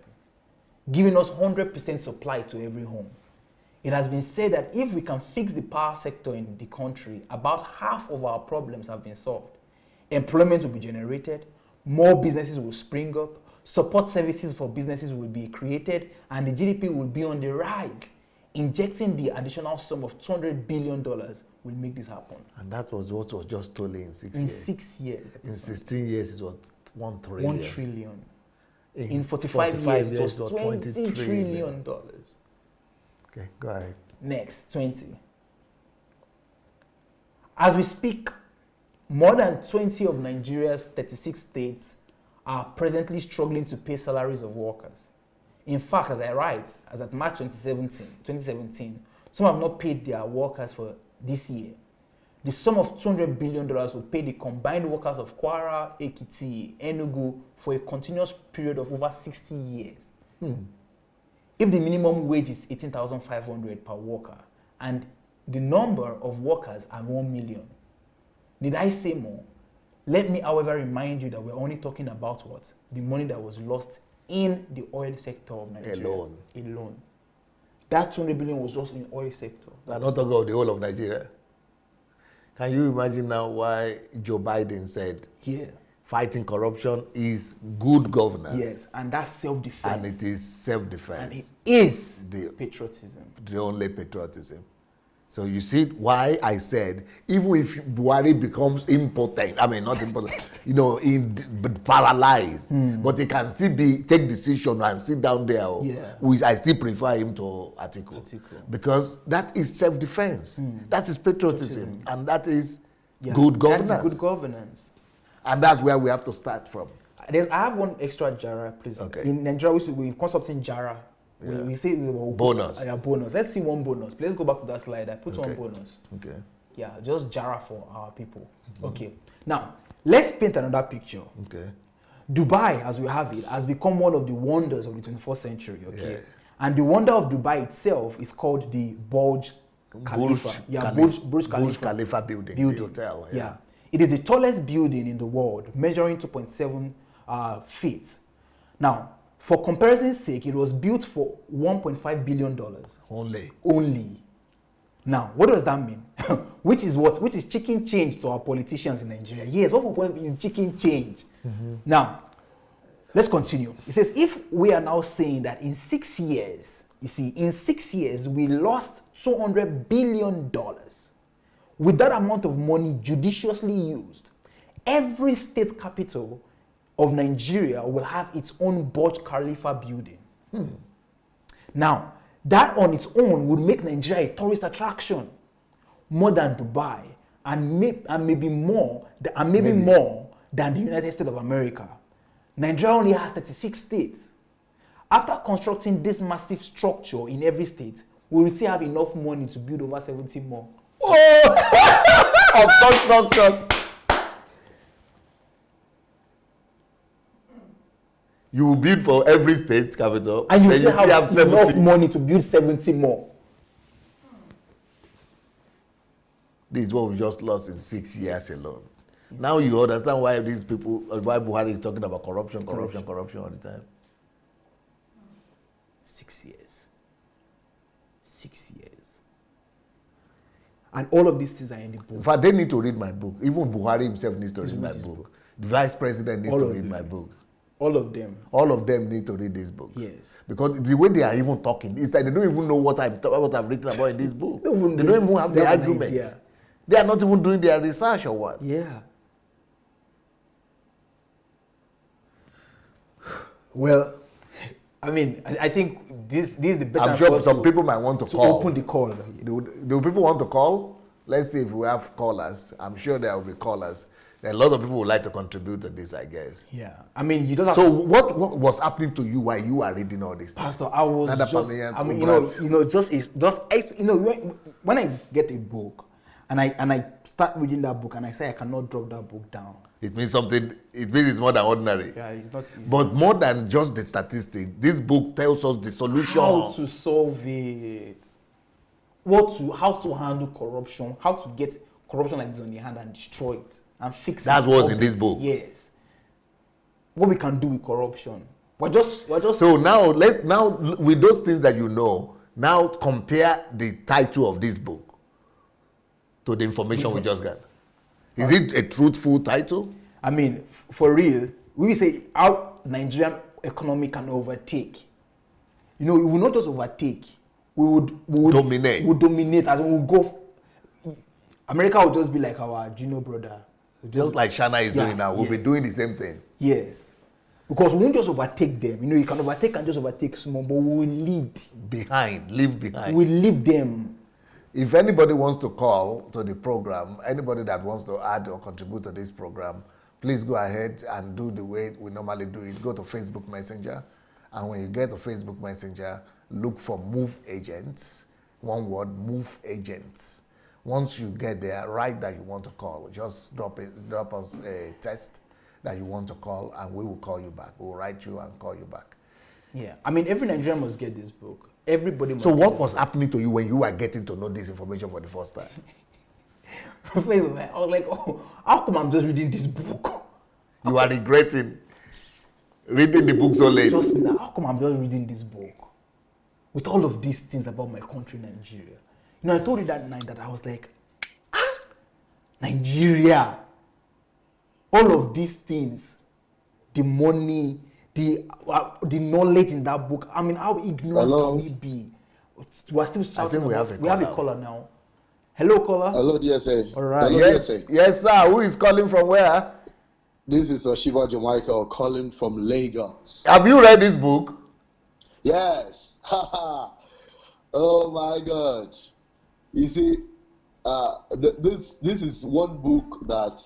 giving us 100% supply to every home. It has been said that if we can fix the power sector in the country, about half of our problems have been solved. Employment will be generated, more businesses will spring up, support services for businesses will be created, and the GDP will be on the rise. Injecting the additional sum of $200 billion will make this happen. And that was what was just stolen in 6 years. In 6 years. In 16 years, it was 1 trillion. 1 trillion. In 45 years, it was $20 trillion. Okay, go ahead. Next, 20. As we speak, more than 20 of Nigeria's 36 states are presently struggling to pay salaries of workers. In fact, as I write, as at March 2017, some have not paid their workers for this year. The sum of $200 billion will pay the combined workers of Kwara, Ekiti, Enugu for a continuous period of over 60 years. If the minimum wage is $18,500 per worker and the number of workers are 1 million, need I say more? Let me, however, remind you that we're only talking about what? The money that was lost in the oil sector of Nigeria. Alone. That $200 billion was lost in the oil sector. I'm not talking about the whole of Nigeria. Can you imagine now why Joe Biden said fighting corruption is good governance? Yes, and that's self-defense. And it is self-defense. And it is patriotism. The only patriotism. So you see why I said, even if Buhari becomes impotent, I mean not impotent, paralyzed, but he can still take decision and sit down there. I still prefer him to Atiku. Because that is self-defense. That is patriotism. And that is good governance. That is good governance. And that's where we have to start from. I have one extra jara, please. Okay. In Nigeria, we call something jara. We say bonus. Bonus. Let's see one bonus. Let's go back to that slide. I put one bonus. Okay. Yeah, just jara for our people. Okay. Now, let's paint another picture. Okay. Dubai, as we have it, has become one of the wonders of the 21st century. Okay. Yes. And the wonder of Dubai itself is called the Burj Khalifa. Burj Khalifa building. The hotel. Yeah. It is the tallest building in the world, measuring 2.7 feet. Now, for comparison's sake, it was built for $1.5 billion. Only. Now, what does that mean? Which is chicken change to our politicians in Nigeria? Yes, 1.5 is chicken change. Now, let's continue. It says, if we are now saying that in 6 years, you see, in 6 years, we lost $200 billion. With that amount of money judiciously used, every state capital of Nigeria will have its own Burj Khalifa building. Now, that on its own would make Nigeria a tourist attraction more than Dubai, and maybe more than the United States of America. Nigeria only has 36 states. After constructing this massive structure in every state, we will still have enough money to build over 70 more. Of such structures. You will build for every state capital, and you still have 70. Enough money to build 70 more. This is what we just lost in 6 years alone. Now you understand why these people, why Buhari is talking about corruption all the time. 6 years. 6 years. And all of these things are in the book. In fact, they need to read my book. Even Buhari himself needs to read my book. The vice president needs to read my book. All of them. All of them need to read this book. Yes. Because the way they are even talking, it's like they don't even know what I've written about in this book. They don't even have the arguments. They are not even doing their research or what. Yeah. Well, I mean, I think this is the best. I'm sure some people might want to call. Open the call. Do people want to call? Let's see if we have callers. I'm sure there will be callers. A lot of people would like to contribute to this, I guess. Yeah. I mean, you don't have So what was happening to you while you are reading all this? Pastor, I was when I get a book and I start reading that book and I say I cannot drop that book down. It means something. It means it's more than ordinary. Yeah, it's not easy. But more than just the statistics, this book tells us the solution. How to solve it. How to handle corruption. How to get corruption like this on your hand and destroy it and fix it. That's what's in this book. Yes. What we can do with corruption. We're just. So now with those things that you know, now compare the title of this book to the information we just got. Is it a truthful title? I mean, for real, we will say how Nigerian economy can overtake. You know, we will not just overtake. We would dominate. We would dominate as we will go. America will just be like our junior brother. Just like China is doing now. We'll be doing the same thing. Yes. Because we won't just overtake them. You know, you can overtake and just overtake small, but we will leave behind. We leave them. If anybody wants to call to the program, anybody that wants to add or contribute to this program, please go ahead and do the way we normally do it. Go to Facebook Messenger, and when you get to Facebook Messenger, look for Move Agents. One word, Move Agents. Once you get there, write that you want to call. Just drop us a text that you want to call, and we will call you back. We'll write you and call you back. Yeah, I mean, every Nigerian must get this book. Everybody must. So what was happening to you when you were getting to know this information for the first time? I was like, oh, how come I'm just reading this book? You are regretting reading the book so late. Just now, how come I'm just reading this book? With all of these things about my country, Nigeria. You know, I told you that night that I was like, Nigeria. All of these things, the money, the knowledge in that book. I mean, how ignorant can we be? We're still shouting. I think we have a caller now. Hello, caller. Hello, DSA. All right. Hello, DSA. Yes, sir. Who is calling from where? This is Shiva Jamaica calling from Lagos. Have you read this book? Yes. Oh my God. You see, this is one book that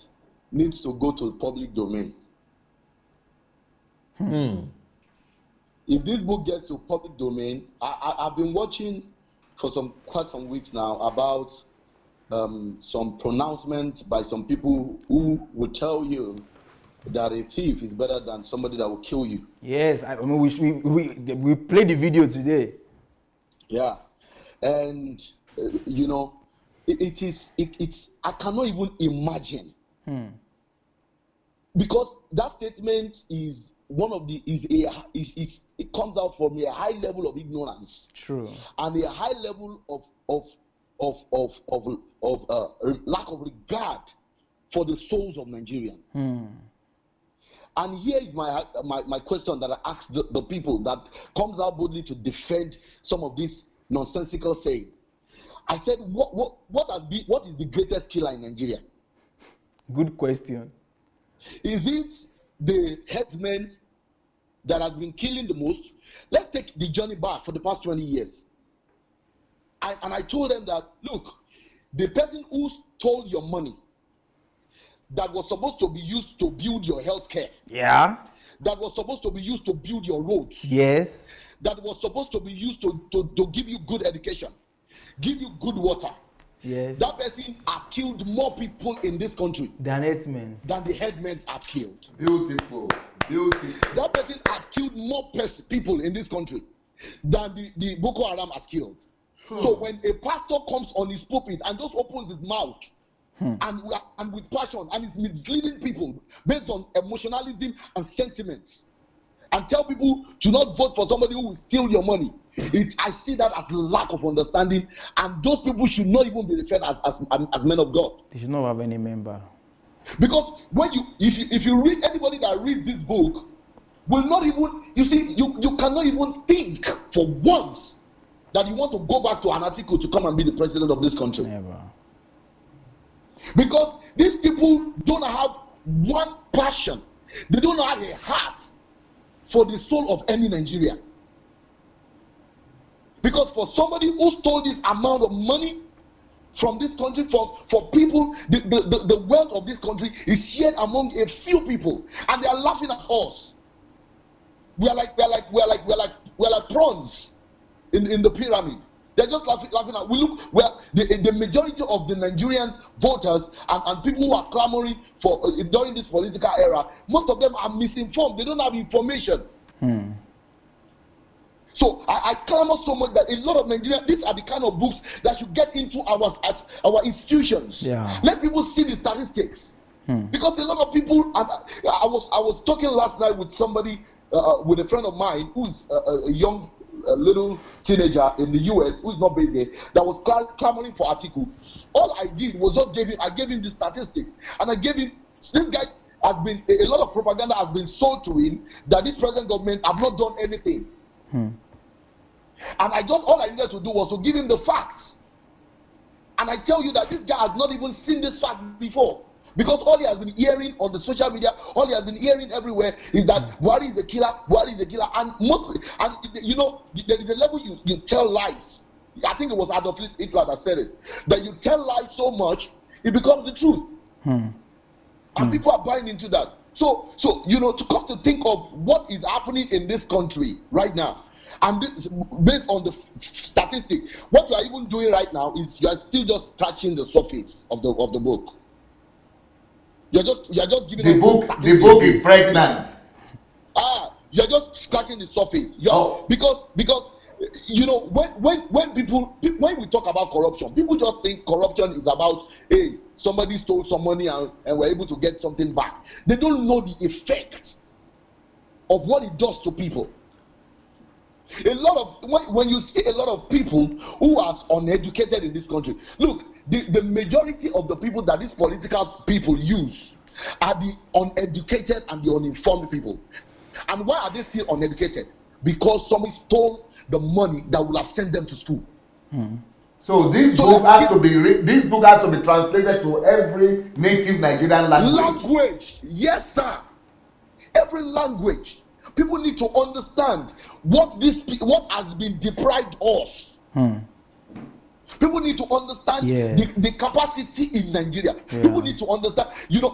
needs to go to the public domain. If this book gets to public domain, I've been watching for quite some weeks now about some pronouncements by some people who will tell you that a thief is better than somebody that will kill you. Yes, I mean we played the video today. Yeah, and you know, it's I cannot even imagine Because that statement is one of the it comes out from a high level of ignorance. True. And a high level of lack of regard for the souls of Nigerians. And here is my question that I ask the people that comes out boldly to defend some of this nonsensical saying. I said, what is the greatest killer in Nigeria? Good question. Is it the headsman that has been killing the most? Let's take the journey back for the past 20 years. And I told them that, look, the person who stole your money that was supposed to be used to build your health care. Yeah. That was supposed to be used to build your roads. Yes. That was supposed to be used to give you good education, give you good water. Yes. That person has killed more people in this country than headsmen. Than the headmen have killed. Beautiful. Beautiful. That person has killed more people in this country than the Boko Haram has killed. So when a pastor comes on his pulpit and just opens his mouth and with passion and is misleading people based on emotionalism and sentiments and tell people to not vote for somebody who will steal your money, I see that as lack of understanding, and those people should not even be referred as men of God. They should not have any member. Because when if you read, anybody that reads this book will not even, you cannot even think for once that you want to go back to an article to come and be the president of this country. Never. Because these people don't have one passion. They don't have a heart for the soul of any Nigerian. Because for somebody who stole this amount of money from this country, for people, the wealth of this country is shared among a few people, and they are laughing at us. We're like prawns in the pyramid. They're just laughing at. We look well. The majority of the Nigerians voters and people who are clamoring for during this political era, most of them are misinformed. They don't have information. So I clamor so much that a lot of Nigerians, these are the kind of books that should get into our institutions. Yeah. Let people see the statistics. Because a lot of people, and I was talking last night with somebody, with a friend of mine who's a young little teenager in the US who's not based here, that was clamoring for article. All I did was just gave him the statistics, and I gave him, this guy has been, a lot of propaganda has been sold to him that this present government have not done anything. And all I needed to do was to give him the facts. And I tell you that this guy has not even seen this fact before. Because all he has been hearing on the social media, all he has been hearing everywhere is that Buhari is a killer, Buhari is a killer. And there is a level you tell lies. I think it was Adolf Hitler that said it. That you tell lies so much, it becomes the truth. And people are buying into that. So to come to think of what is happening in this country right now, and this, based on the statistic, what you are even doing right now is you are still just scratching the surface of the book. You're just giving the book. The book is pregnant. You're just scratching the surface. Because when we talk about corruption, people just think corruption is about, hey, somebody stole some money and we're able to get something back. They don't know the effect of what it does to people. When you see a lot of people who are uneducated in this country, look, the majority of the people that these political people use are the uneducated and the uninformed people. And why are they still uneducated? Because somebody stole the money that would have sent them to school. So this book has to be translated to every native Nigerian language. Yes, sir. Every language. People need to understand what has been deprived us. People need to understand the capacity in Nigeria. Yeah. People need to understand.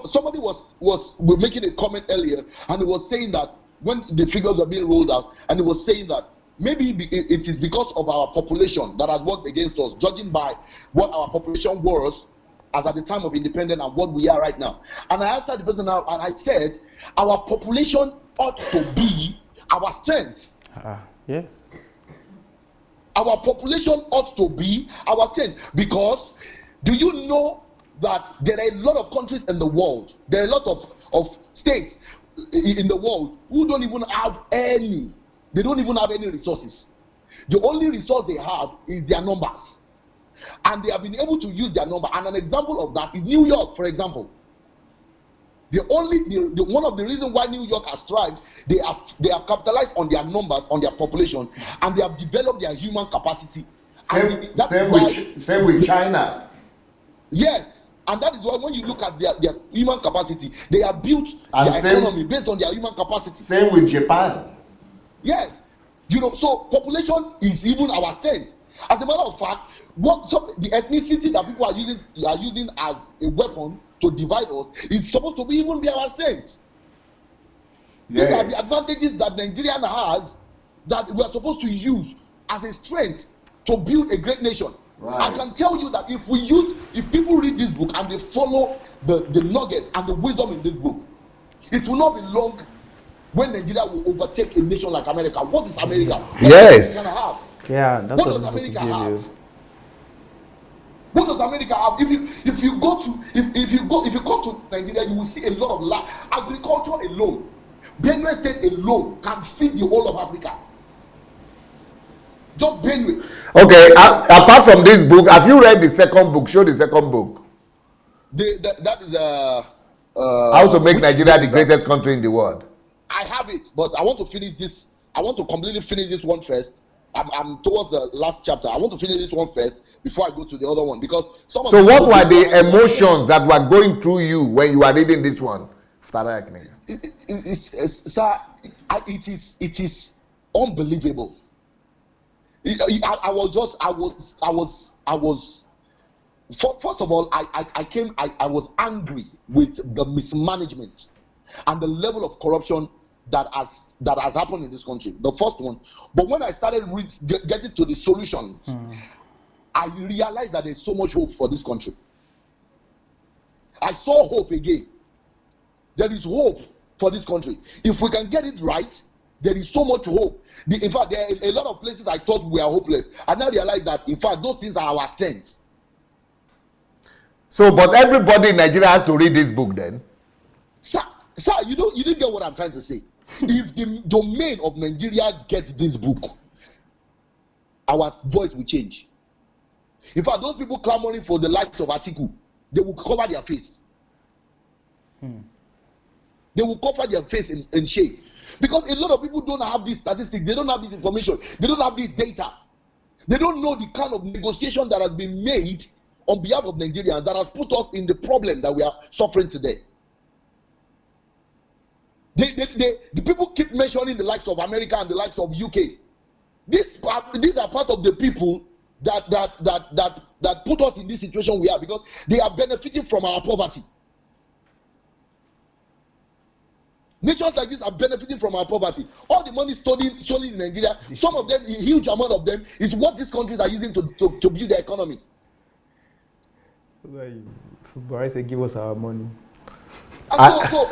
Somebody was making a comment earlier, and he was saying that when the figures were being rolled out, and he was saying that maybe it is because of our population that has worked against us, judging by what our population was as at the time of independence and what we are right now. And I answered the person now, and I said, our population ought to be our strength. Yes. Our population ought to be our strength. Because do you know that there are a lot of countries in the world, there are a lot of states in the world who don't even have any, they don't even have any resources. The only resource they have is their numbers. And they have been able to use their number. And an example of that is New York, for example. One of the reasons why New York has thrived, they have capitalized on their numbers, on their population, and they have developed their human capacity. Same with China. Yes, and that is why when you look at their human capacity, they have built their economy based on their human capacity. Same with Japan. Yes, so population is even our strength. As a matter of fact, the ethnicity that people are using as a weapon to divide us is supposed to even be our strength. Yes. These are the advantages that Nigeria has that we are supposed to use as a strength to build a great nation. Right. I can tell you that if people read this book and they follow the nuggets and the wisdom in this book, it will not be long when Nigeria will overtake a nation like America. What is America? Yes. Yeah, that's what does America have? What does America have? If you come to Nigeria, you will see a lot of land. Agriculture alone, Benue State alone can feed the whole of Africa. Just Benue. Okay. Apart from this book, have you read the second book? Show the second book. That is How to Make Nigeria the Greatest Country in the World. I have it, but I want to finish this. I want to completely finish this one first. I'm towards the last chapter. I want to finish this one first before I go to the other one, because what were the emotions that were going through you when you were reading this one? Sir, it is unbelievable. I was first of all, I was angry with the mismanagement and the level of corruption that has happened in this country. The first one. But when I started getting to the solutions, I realized that there's so much hope for this country. I saw hope again. There is hope for this country. If we can get it right, there is so much hope. In fact, there are a lot of places I thought we are hopeless. I now realize that, in fact, those things are our strengths. So, but everybody in Nigeria has to read this book then? Sir, you didn't get what I'm trying to say. If the domain of Nigeria gets this book, our voice will change. In fact, those people clamoring for the likes of Atiku, they will cover their face. They will cover their face in shame. Because a lot of people don't have these statistics, they don't have this information, they don't have this data. They don't know the kind of negotiation that has been made on behalf of Nigerians that has put us in the problem that we are suffering today. The people keep mentioning the likes of America and the likes of UK. These are part of the people that put us in this situation we are, because they are benefiting from our poverty. Nations like this are benefiting from our poverty. All the money stolen in Nigeria, some of them, a huge amount of them, is what these countries are using to build their economy. Barry said, give us our money. And so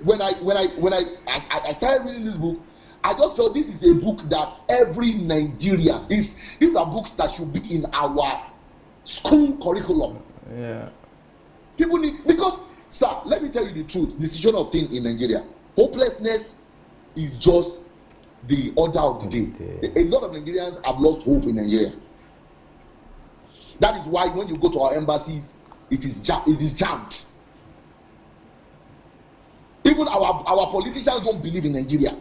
when I started reading this book, I just felt this is a book that every Nigerian, these are books that should be in our school curriculum. Yeah. People need, because, sir, let me tell you the truth, the situation of things in Nigeria, hopelessness is just the order of the day. A lot of Nigerians have lost hope in Nigeria. That is why when you go to our embassies, it is jammed. Even our politicians don't believe in Nigeria.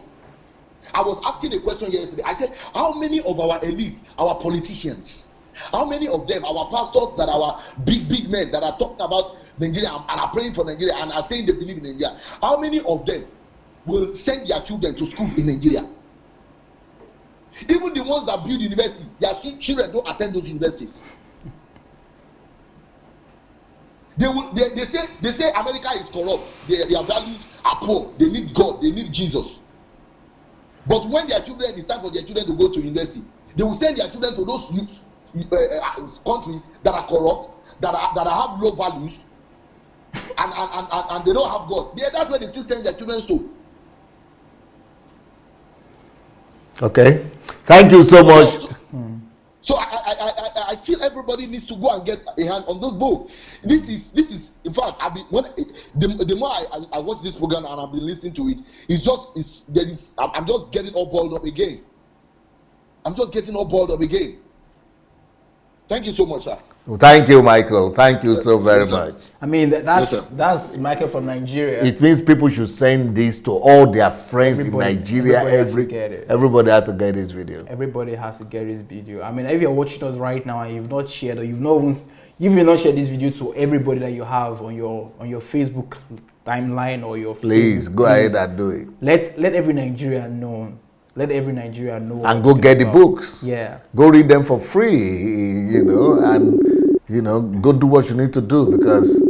I was asking a question yesterday. I said, how many of our elites, our politicians, how many of them, our pastors that are big men that are talking about Nigeria and are praying for Nigeria and are saying they believe in Nigeria, how many of them will send their children to school in Nigeria? Even the ones that build university, their children don't attend those universities. They say America is corrupt. Their values are poor. They need God. They need Jesus. But when their children, it's time for their children to go to university, they will send their children to those countries that are corrupt, that have low values, and they don't have God. That's where they still send their children to. Okay, thank you so much. So I feel everybody needs to go and get a hand on this book. This is in fact the more I watch this program and I've been listening to it, I'm just getting all boiled up again. Thank you so much, sir. Well, thank you, Michael. Thank you so very much. I mean, that's Michael from Nigeria. It means people should send this to all their friends in Nigeria. Everybody has to get this video. Everybody has to get this video. I mean, if you're watching us right now and you've not shared, or you've not shared this video to everybody that you have on your Facebook timeline or your please go ahead and do it. Let every Nigerian know. Let every Nigerian know. And go get the books. Yeah. Go read them for free, and go do what you need to do, because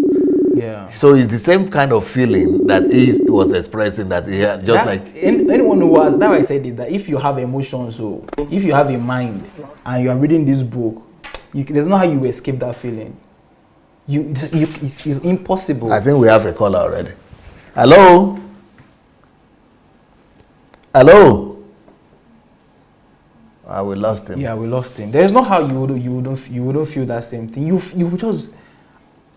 so it's the same kind of feeling that he was expressing, that he had, just like anyone who has, that I said it, that if you have emotions, so if you have a mind and you are reading this book, there's no how you escape that feeling. It's impossible. I think we have a caller already. Hello. We lost him. Yeah, we lost him. There's no how you wouldn't feel that same thing. You just,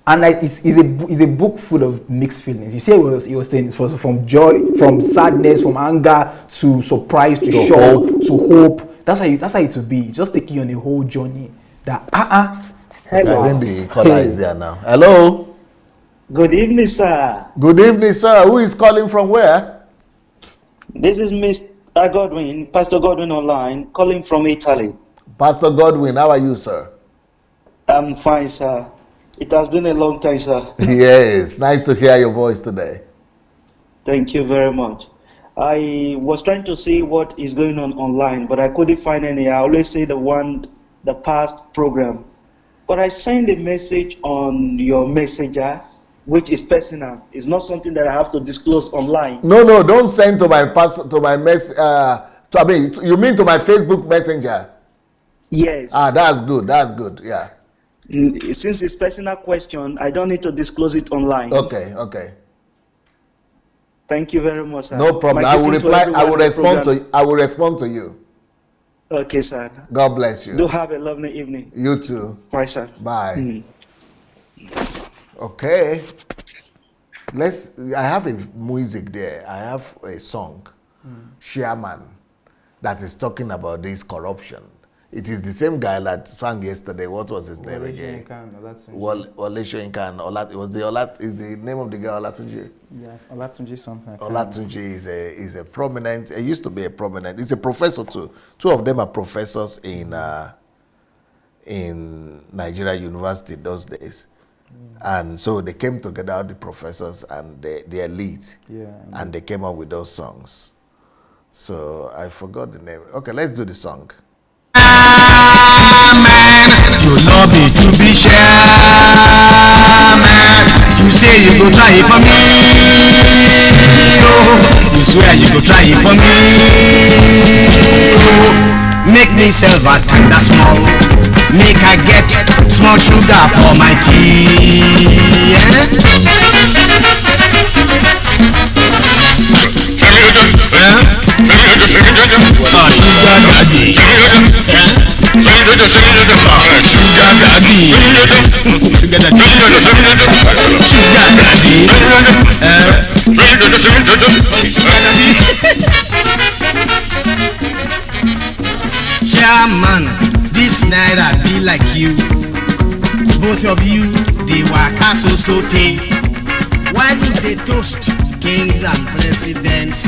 and it's a book full of mixed feelings. You see, he was saying it's from joy, from sadness, from anger, to surprise, to shock, to hope. That's how it will be. It's just taking you on a whole journey. That I think the caller is there now. Hello. Good evening, sir. Good evening, sir. Who is calling from where? This is Mr. Godwin, Pastor Godwin online, calling from Italy. Pastor Godwin, how are you, sir? I'm fine, sir. It has been a long time, sir. Yes, nice to hear your voice today. Thank you very much. I was trying to see what is going on online, but I couldn't find any. I always say the past program. But I sent a message on your messenger, which is personal. It's not something that I have to disclose online. No, don't send to my you mean to my Facebook Messenger? Yes. That's good, yeah. Since it's personal question, I don't need to disclose it online. Okay. Thank you very much, sir. No problem. I will reply. I will respond to you. Okay, sir. God bless you. Do have a lovely evening. You too. Bye, sir. Bye. Okay. I have a music there. I have a song, Chairman, that is talking about this corruption. It is the same guy that sang yesterday. What was his name again? Wale Incan. Is the name of the guy Olatunji? Yeah, Olatunji something. Olatunji is a prominent. He used to be a prominent. He's a professor too. Two of them are professors in Nigeria University those days. And so they came together, the professors and the elite, and they came up with those songs. So I forgot the name. Okay, let's do the song. Man, you love me to be sure, man. You say you go try it for me. Oh, you swear you go try it for me. Oh, make me sell what tender small. Make I get small sugar for my tea. Sugar daddy. Sugar daddy. Sugar daddy. Chairman, this night I be like you. Both of you, they waka so tay. Why do they toast kings and presidents?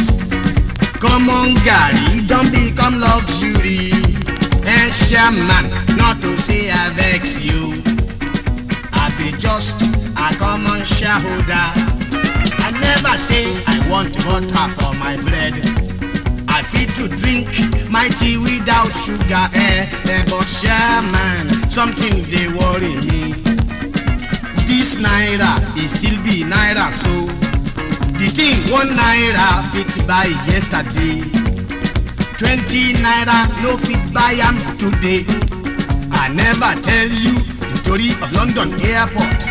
Come on, Gary, don't become luxury. And Chairman, not to say I vex you. I be just a common shareholder. I never say I want butter for my bread. I fit to drink my tea without sugar, but Chairman, something they worry me. This naira is still be naira, so the thing 1 naira fit buy yesterday. 20 naira no fit buy am today. I never tell you the story of London airport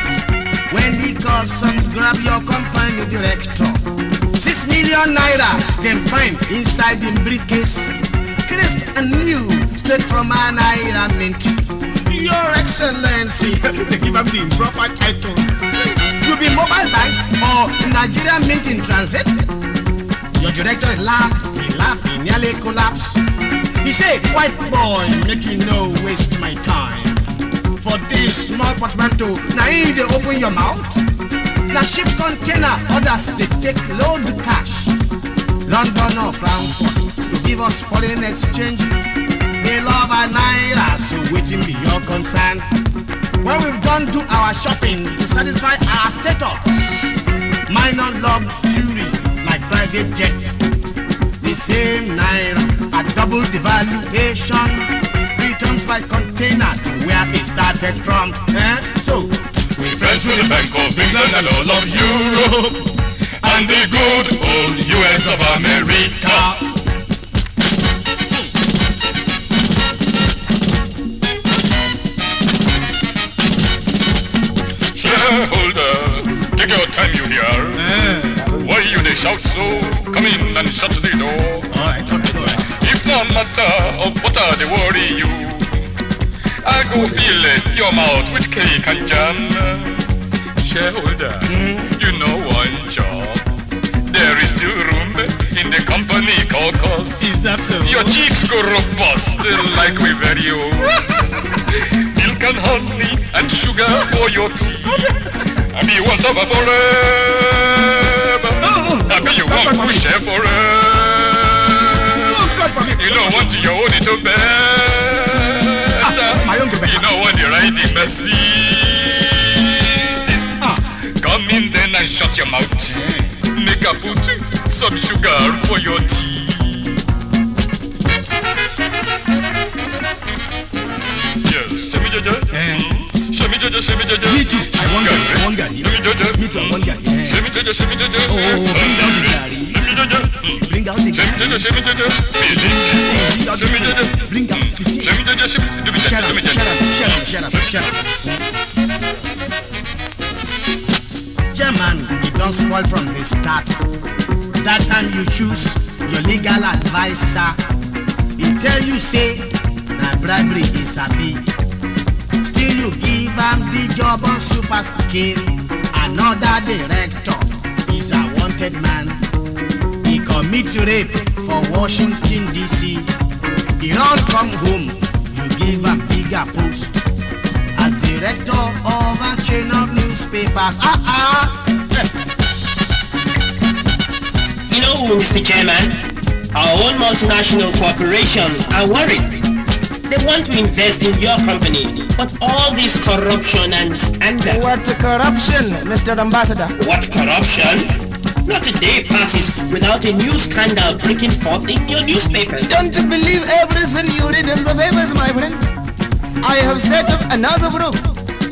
when the customs grab your company director. 6 million naira them find inside the briefcase, crisp and new. straight from an Naira mint. Your Excellency, they give up the proper title. You be mobile bank or Nigerian mint in transit. Your director he nearly collapsed. He say, white boy, make you no waste my time. For this small portmanteau, now you they open your mouth. Now ship container, others they take load cash. London or Frankfurt to give us foreign exchange. They love a Naira, so waiting be your concern. When we've gone to our shopping to satisfy our status, minor luxury like private jets. The same Naira at double devaluation returns by container to where it started from. So we're friends with the Bank of England and all of Europe and the good old US of America. Shareholder, take your time, you hear? Why you they shout so? Come in and shut the door. Alright. If no matter of what they worry you, I go fill it your mouth with cake and jam. Shareholder, you know one job. There is still room in the company caucus. Is that so? Your cheeks go robust like we very old. Milk and honey and sugar for your tea. I be one suffer forever. I be you one push forever. You don't want your own to bear. You don't want the riding messy. Come in then and shut your mouth. Make a put some sugar for your tea. Yes, show me Jojo. Show me Jojo. Me too. I want Gary. Me too. I want Gary. Show me Jojo. Oh, bring down the Gary. Show me Jojo. Bring down the Gary. Show me Jojo. Show me Jojo. Bring down the tea. Show me Jojo. Shut up. German, it don't spoil from the start. That time you choose your legal advisor, he tell you say that bribery is a big. Still you give him the job on super scale. Another director is a wanted man. He commits rape for Washington DC. He run from home, you give him bigger post. As director of a chain of newspapers. You know, Mr. Chairman, our own multinational corporations are worried. They want to invest in your company, but all this corruption and scandal. What corruption, Mr. Ambassador? What corruption? Not a day passes without a new scandal breaking forth in your newspaper. Don't believe everything you read in the papers, my friend. I have set up another group.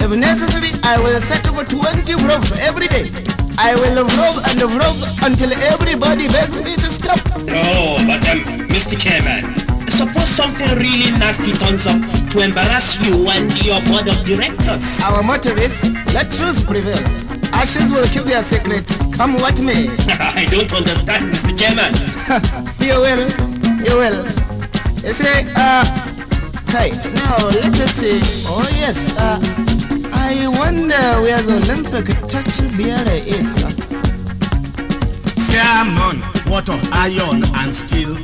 If necessary, I will set up 20 groups every day. I will rob until everybody begs me to stop. Oh, but Mr. Chairman, suppose something really nasty turns up to embarrass you and your board of directors. Our motto is, let truth prevail. Ashes will keep their secrets, come what may. I don't understand, Mr. Chairman. You will. You say, hey, now let us see. Oh yes, I wonder where the Olympic touch beer is. Salmon, what of iron and steel?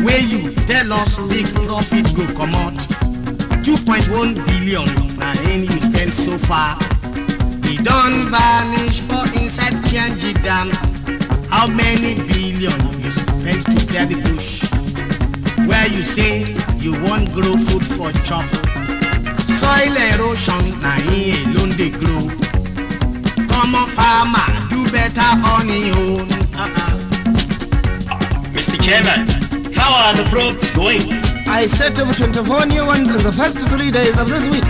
Where you tell us big profit go come out. 2.1 billion, now ain't you spend so far. He don't vanish for inside Kianji Dam. How many billion you spend to clear the bush? Where you say you won't grow food for chop. Soil erosion, now he alone they grow. Come on farmer, do better on your own. Mr. Chairman, how are the probes going? I set up 24 new ones in the first 3 days of this week.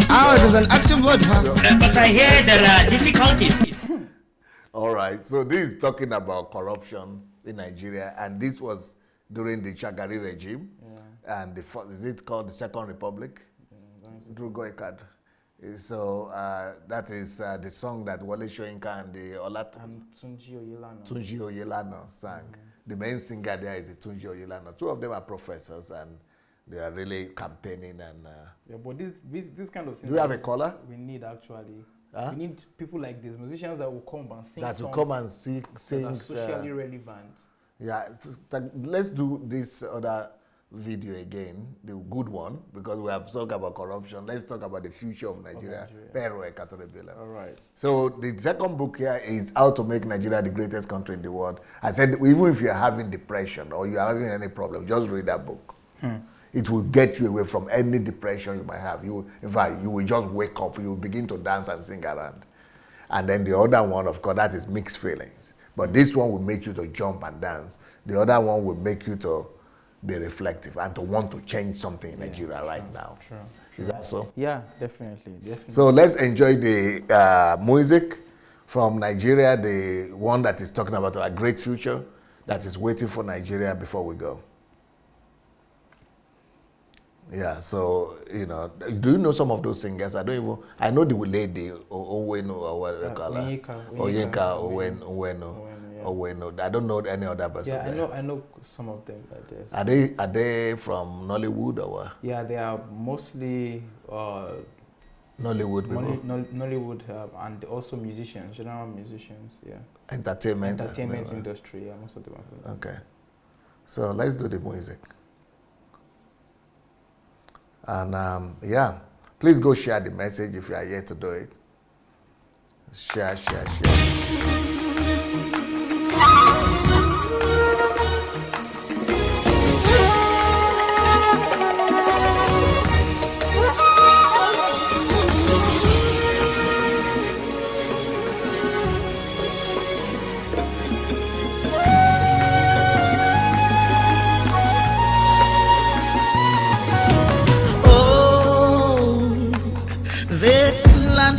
Ours is an active word, but I hear there are difficulties. All right, so this is talking about corruption in Nigeria, and this was during the Shagari regime, and is it called the Second Republic? Drugoikad. So that is the song that Wale Soyinka and the Tunji Oyelano sang. The main singer there is the Tunji Oyelano. Two of them are professors, and They are really campaigning and. Yeah, but this kind of thing. Do you have a caller? We need actually. Huh? We need people like these musicians that will come and sing. That will come and sing. That are socially relevant. Yeah, let's do this other video again, the good one, because we have talked about corruption. Let's talk about the future of Nigeria. All right. So the second book here is How to Make Nigeria the Greatest Country in the World. I said, even if you're having depression or you're having any problem, just read that book. It will get you away from any depression you might have. In fact, you will just wake up, you will begin to dance and sing around. And then the other one, of course, that is mixed feelings. But this one will make you to jump and dance. The other one will make you to be reflective and to want to change something in Nigeria right now. Is that so? Yeah, definitely. So let's enjoy the music from Nigeria, the one that is talking about a great future that is waiting for Nigeria before we go. Yeah, so, do you know some of those singers? I know the lady, Oweno, or what they call her. Onyeka Oweno. I don't know any other person. Yeah, I know some of them like this. Are they from Nollywood or what? Yeah, they are mostly Nollywood people? Nollywood and also musicians, general musicians, yeah. Entertainment industry, yeah, most of them are. Okay. So let's do the music. And please go share the message if you are here to do it. Share.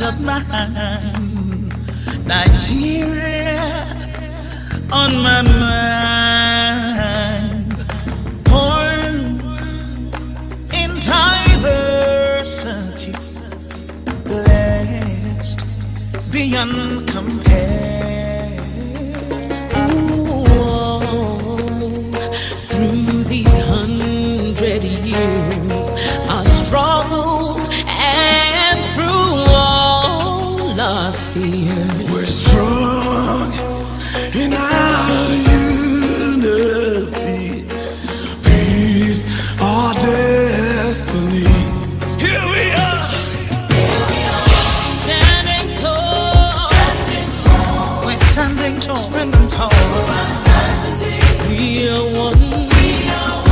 Of mine, Nigeria on my mind, born in diversity, blessed beyond compare. Through these 100 years, our struggles and through our fears, we're strong in our unity. Peace, our destiny. Here we are. Standing tall. We're standing tall. We are one. We are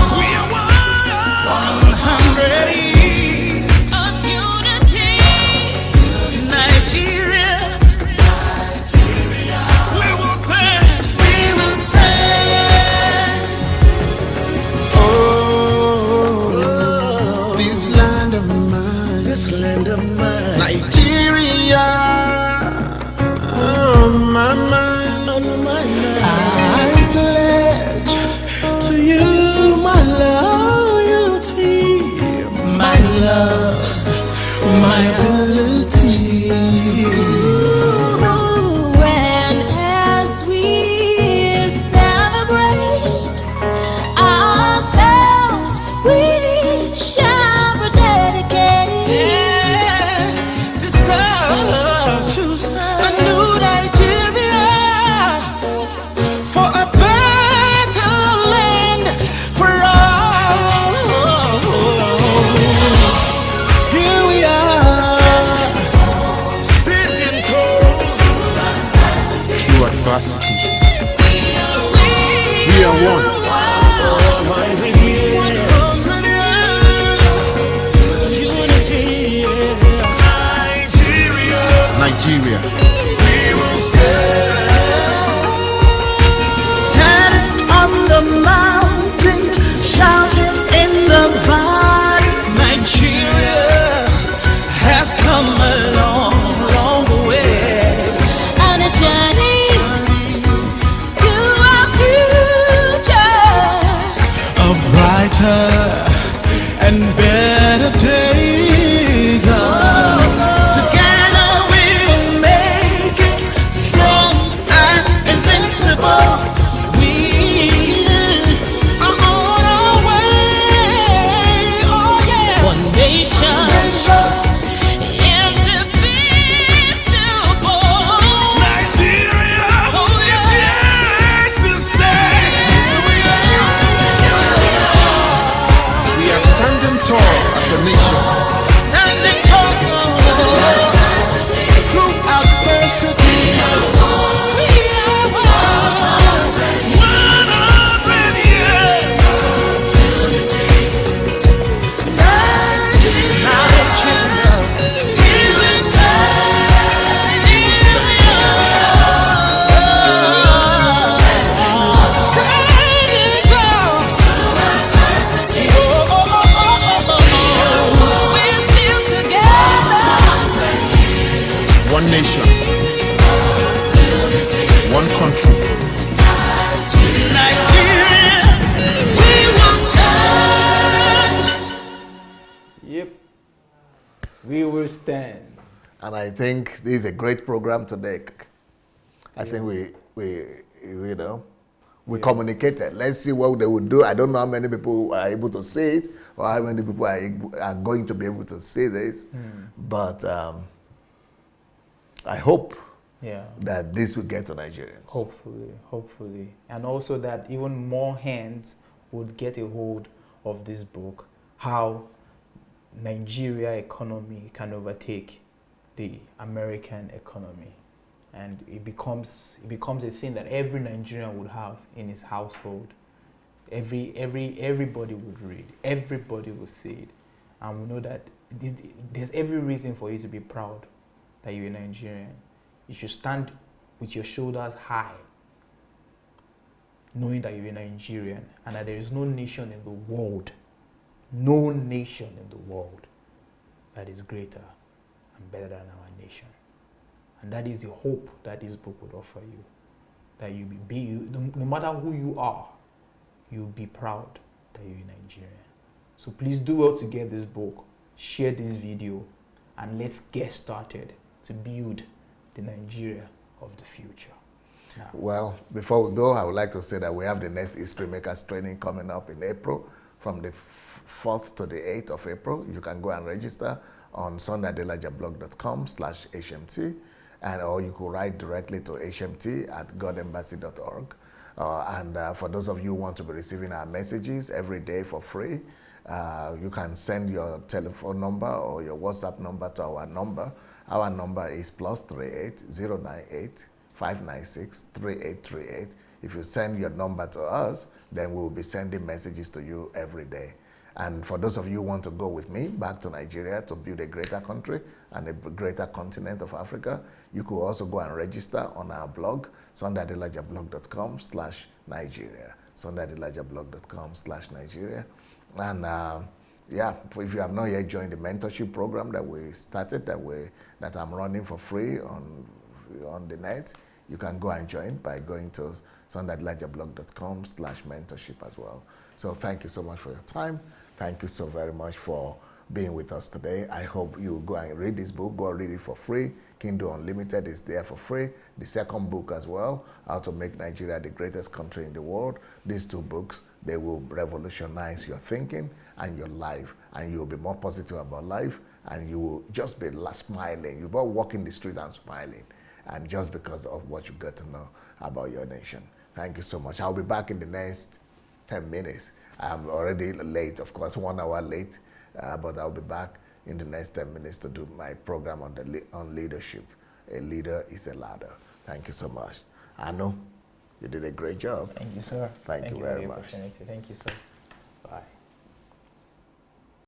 100 years of unity. Nigeria. We will stand. Oh, this land of mine. Nigeria. On my mind. I pledge to you my loyalty, my love, my ability. And as we celebrate ourselves, we shall be dedicated to serve a new Nigeria, for a better land for all. Here we are, standing tall through adversities. We are one. 100 years unity. Nigeria. We will stand on the mountain, shouting in the valley. Nigeria has come a long, long way. on a journey to our future. Of brighter and better days. Together we will make it strong and invincible. We are on our way. as a nation. Standing tall through adversity. We are 100 years. Nigeria, we will stand in standing tall. We're still together. One nation, one country. Nigeria, we will stand. Yep. We will stand. And I think this is a great program today. I think we you know, we communicated. Let's see what they would do. I don't know how many people are able to see it or how many people are going to be able to see this. But I hope that this will get to Nigerians. Hopefully. And also that even more hands would get a hold of this book, how Nigeria economy can overtake the American economy. And it becomes a thing that every Nigerian would have in his household. Everybody would read. Everybody will see it. And we know that there's every reason for you to be proud that you're a Nigerian. You should stand with your shoulders high, knowing that you're a Nigerian and that there is no nation in the world that is greater and better than our nation. And that is the hope that this book would offer you. That you no matter who you are, you'll be proud that you're a Nigerian. So please do well to get this book, share this video, and let's get started to build the Nigeria of the future. Now, well, before we go, I would like to say that we have the next History Makers training coming up in April from the 4th to the 8th of April. You can go and register on sundaydelajablog.com/HMT, or you could write directly to hmt@godembassy.org. For those of you who want to be receiving our messages every day for free, you can send your telephone number or your WhatsApp number to our number. Our number is +38 098 596 3838. If you send your number to us, then we will be sending messages to you every day. And for those of you who want to go with me back to Nigeria to build a greater country and a greater continent of Africa, you could also go and register on our blog, sundaydelajablog.com/Nigeria. sundaydelajablog.com/Nigeria. And if you have not yet joined the mentorship program that we started, that I'm running for free on the net, you can go and join by going to sundaydelajablog.com/mentorship as well. So thank you so much for your time. Thank you so very much for being with us today. I hope you go and read this book. Go read it for free. Kindle Unlimited is there for free. The second book as well, How to Make Nigeria the Greatest Country in the World. These two books, they will revolutionize your thinking and your life, and you'll be more positive about life, and you will just be smiling. You'll be walking the street and smiling, and just because of what you get to know about your nation. Thank you so much. I'll be back in the next 10 minutes. I'm already late, of course, 1 hour late, but I'll be back in the next 10 minutes to do my program on leadership. A leader is a ladder. Thank you so much. Anu, you did a great job. Thank you, sir. Thank you very much. Thank you, sir. Bye.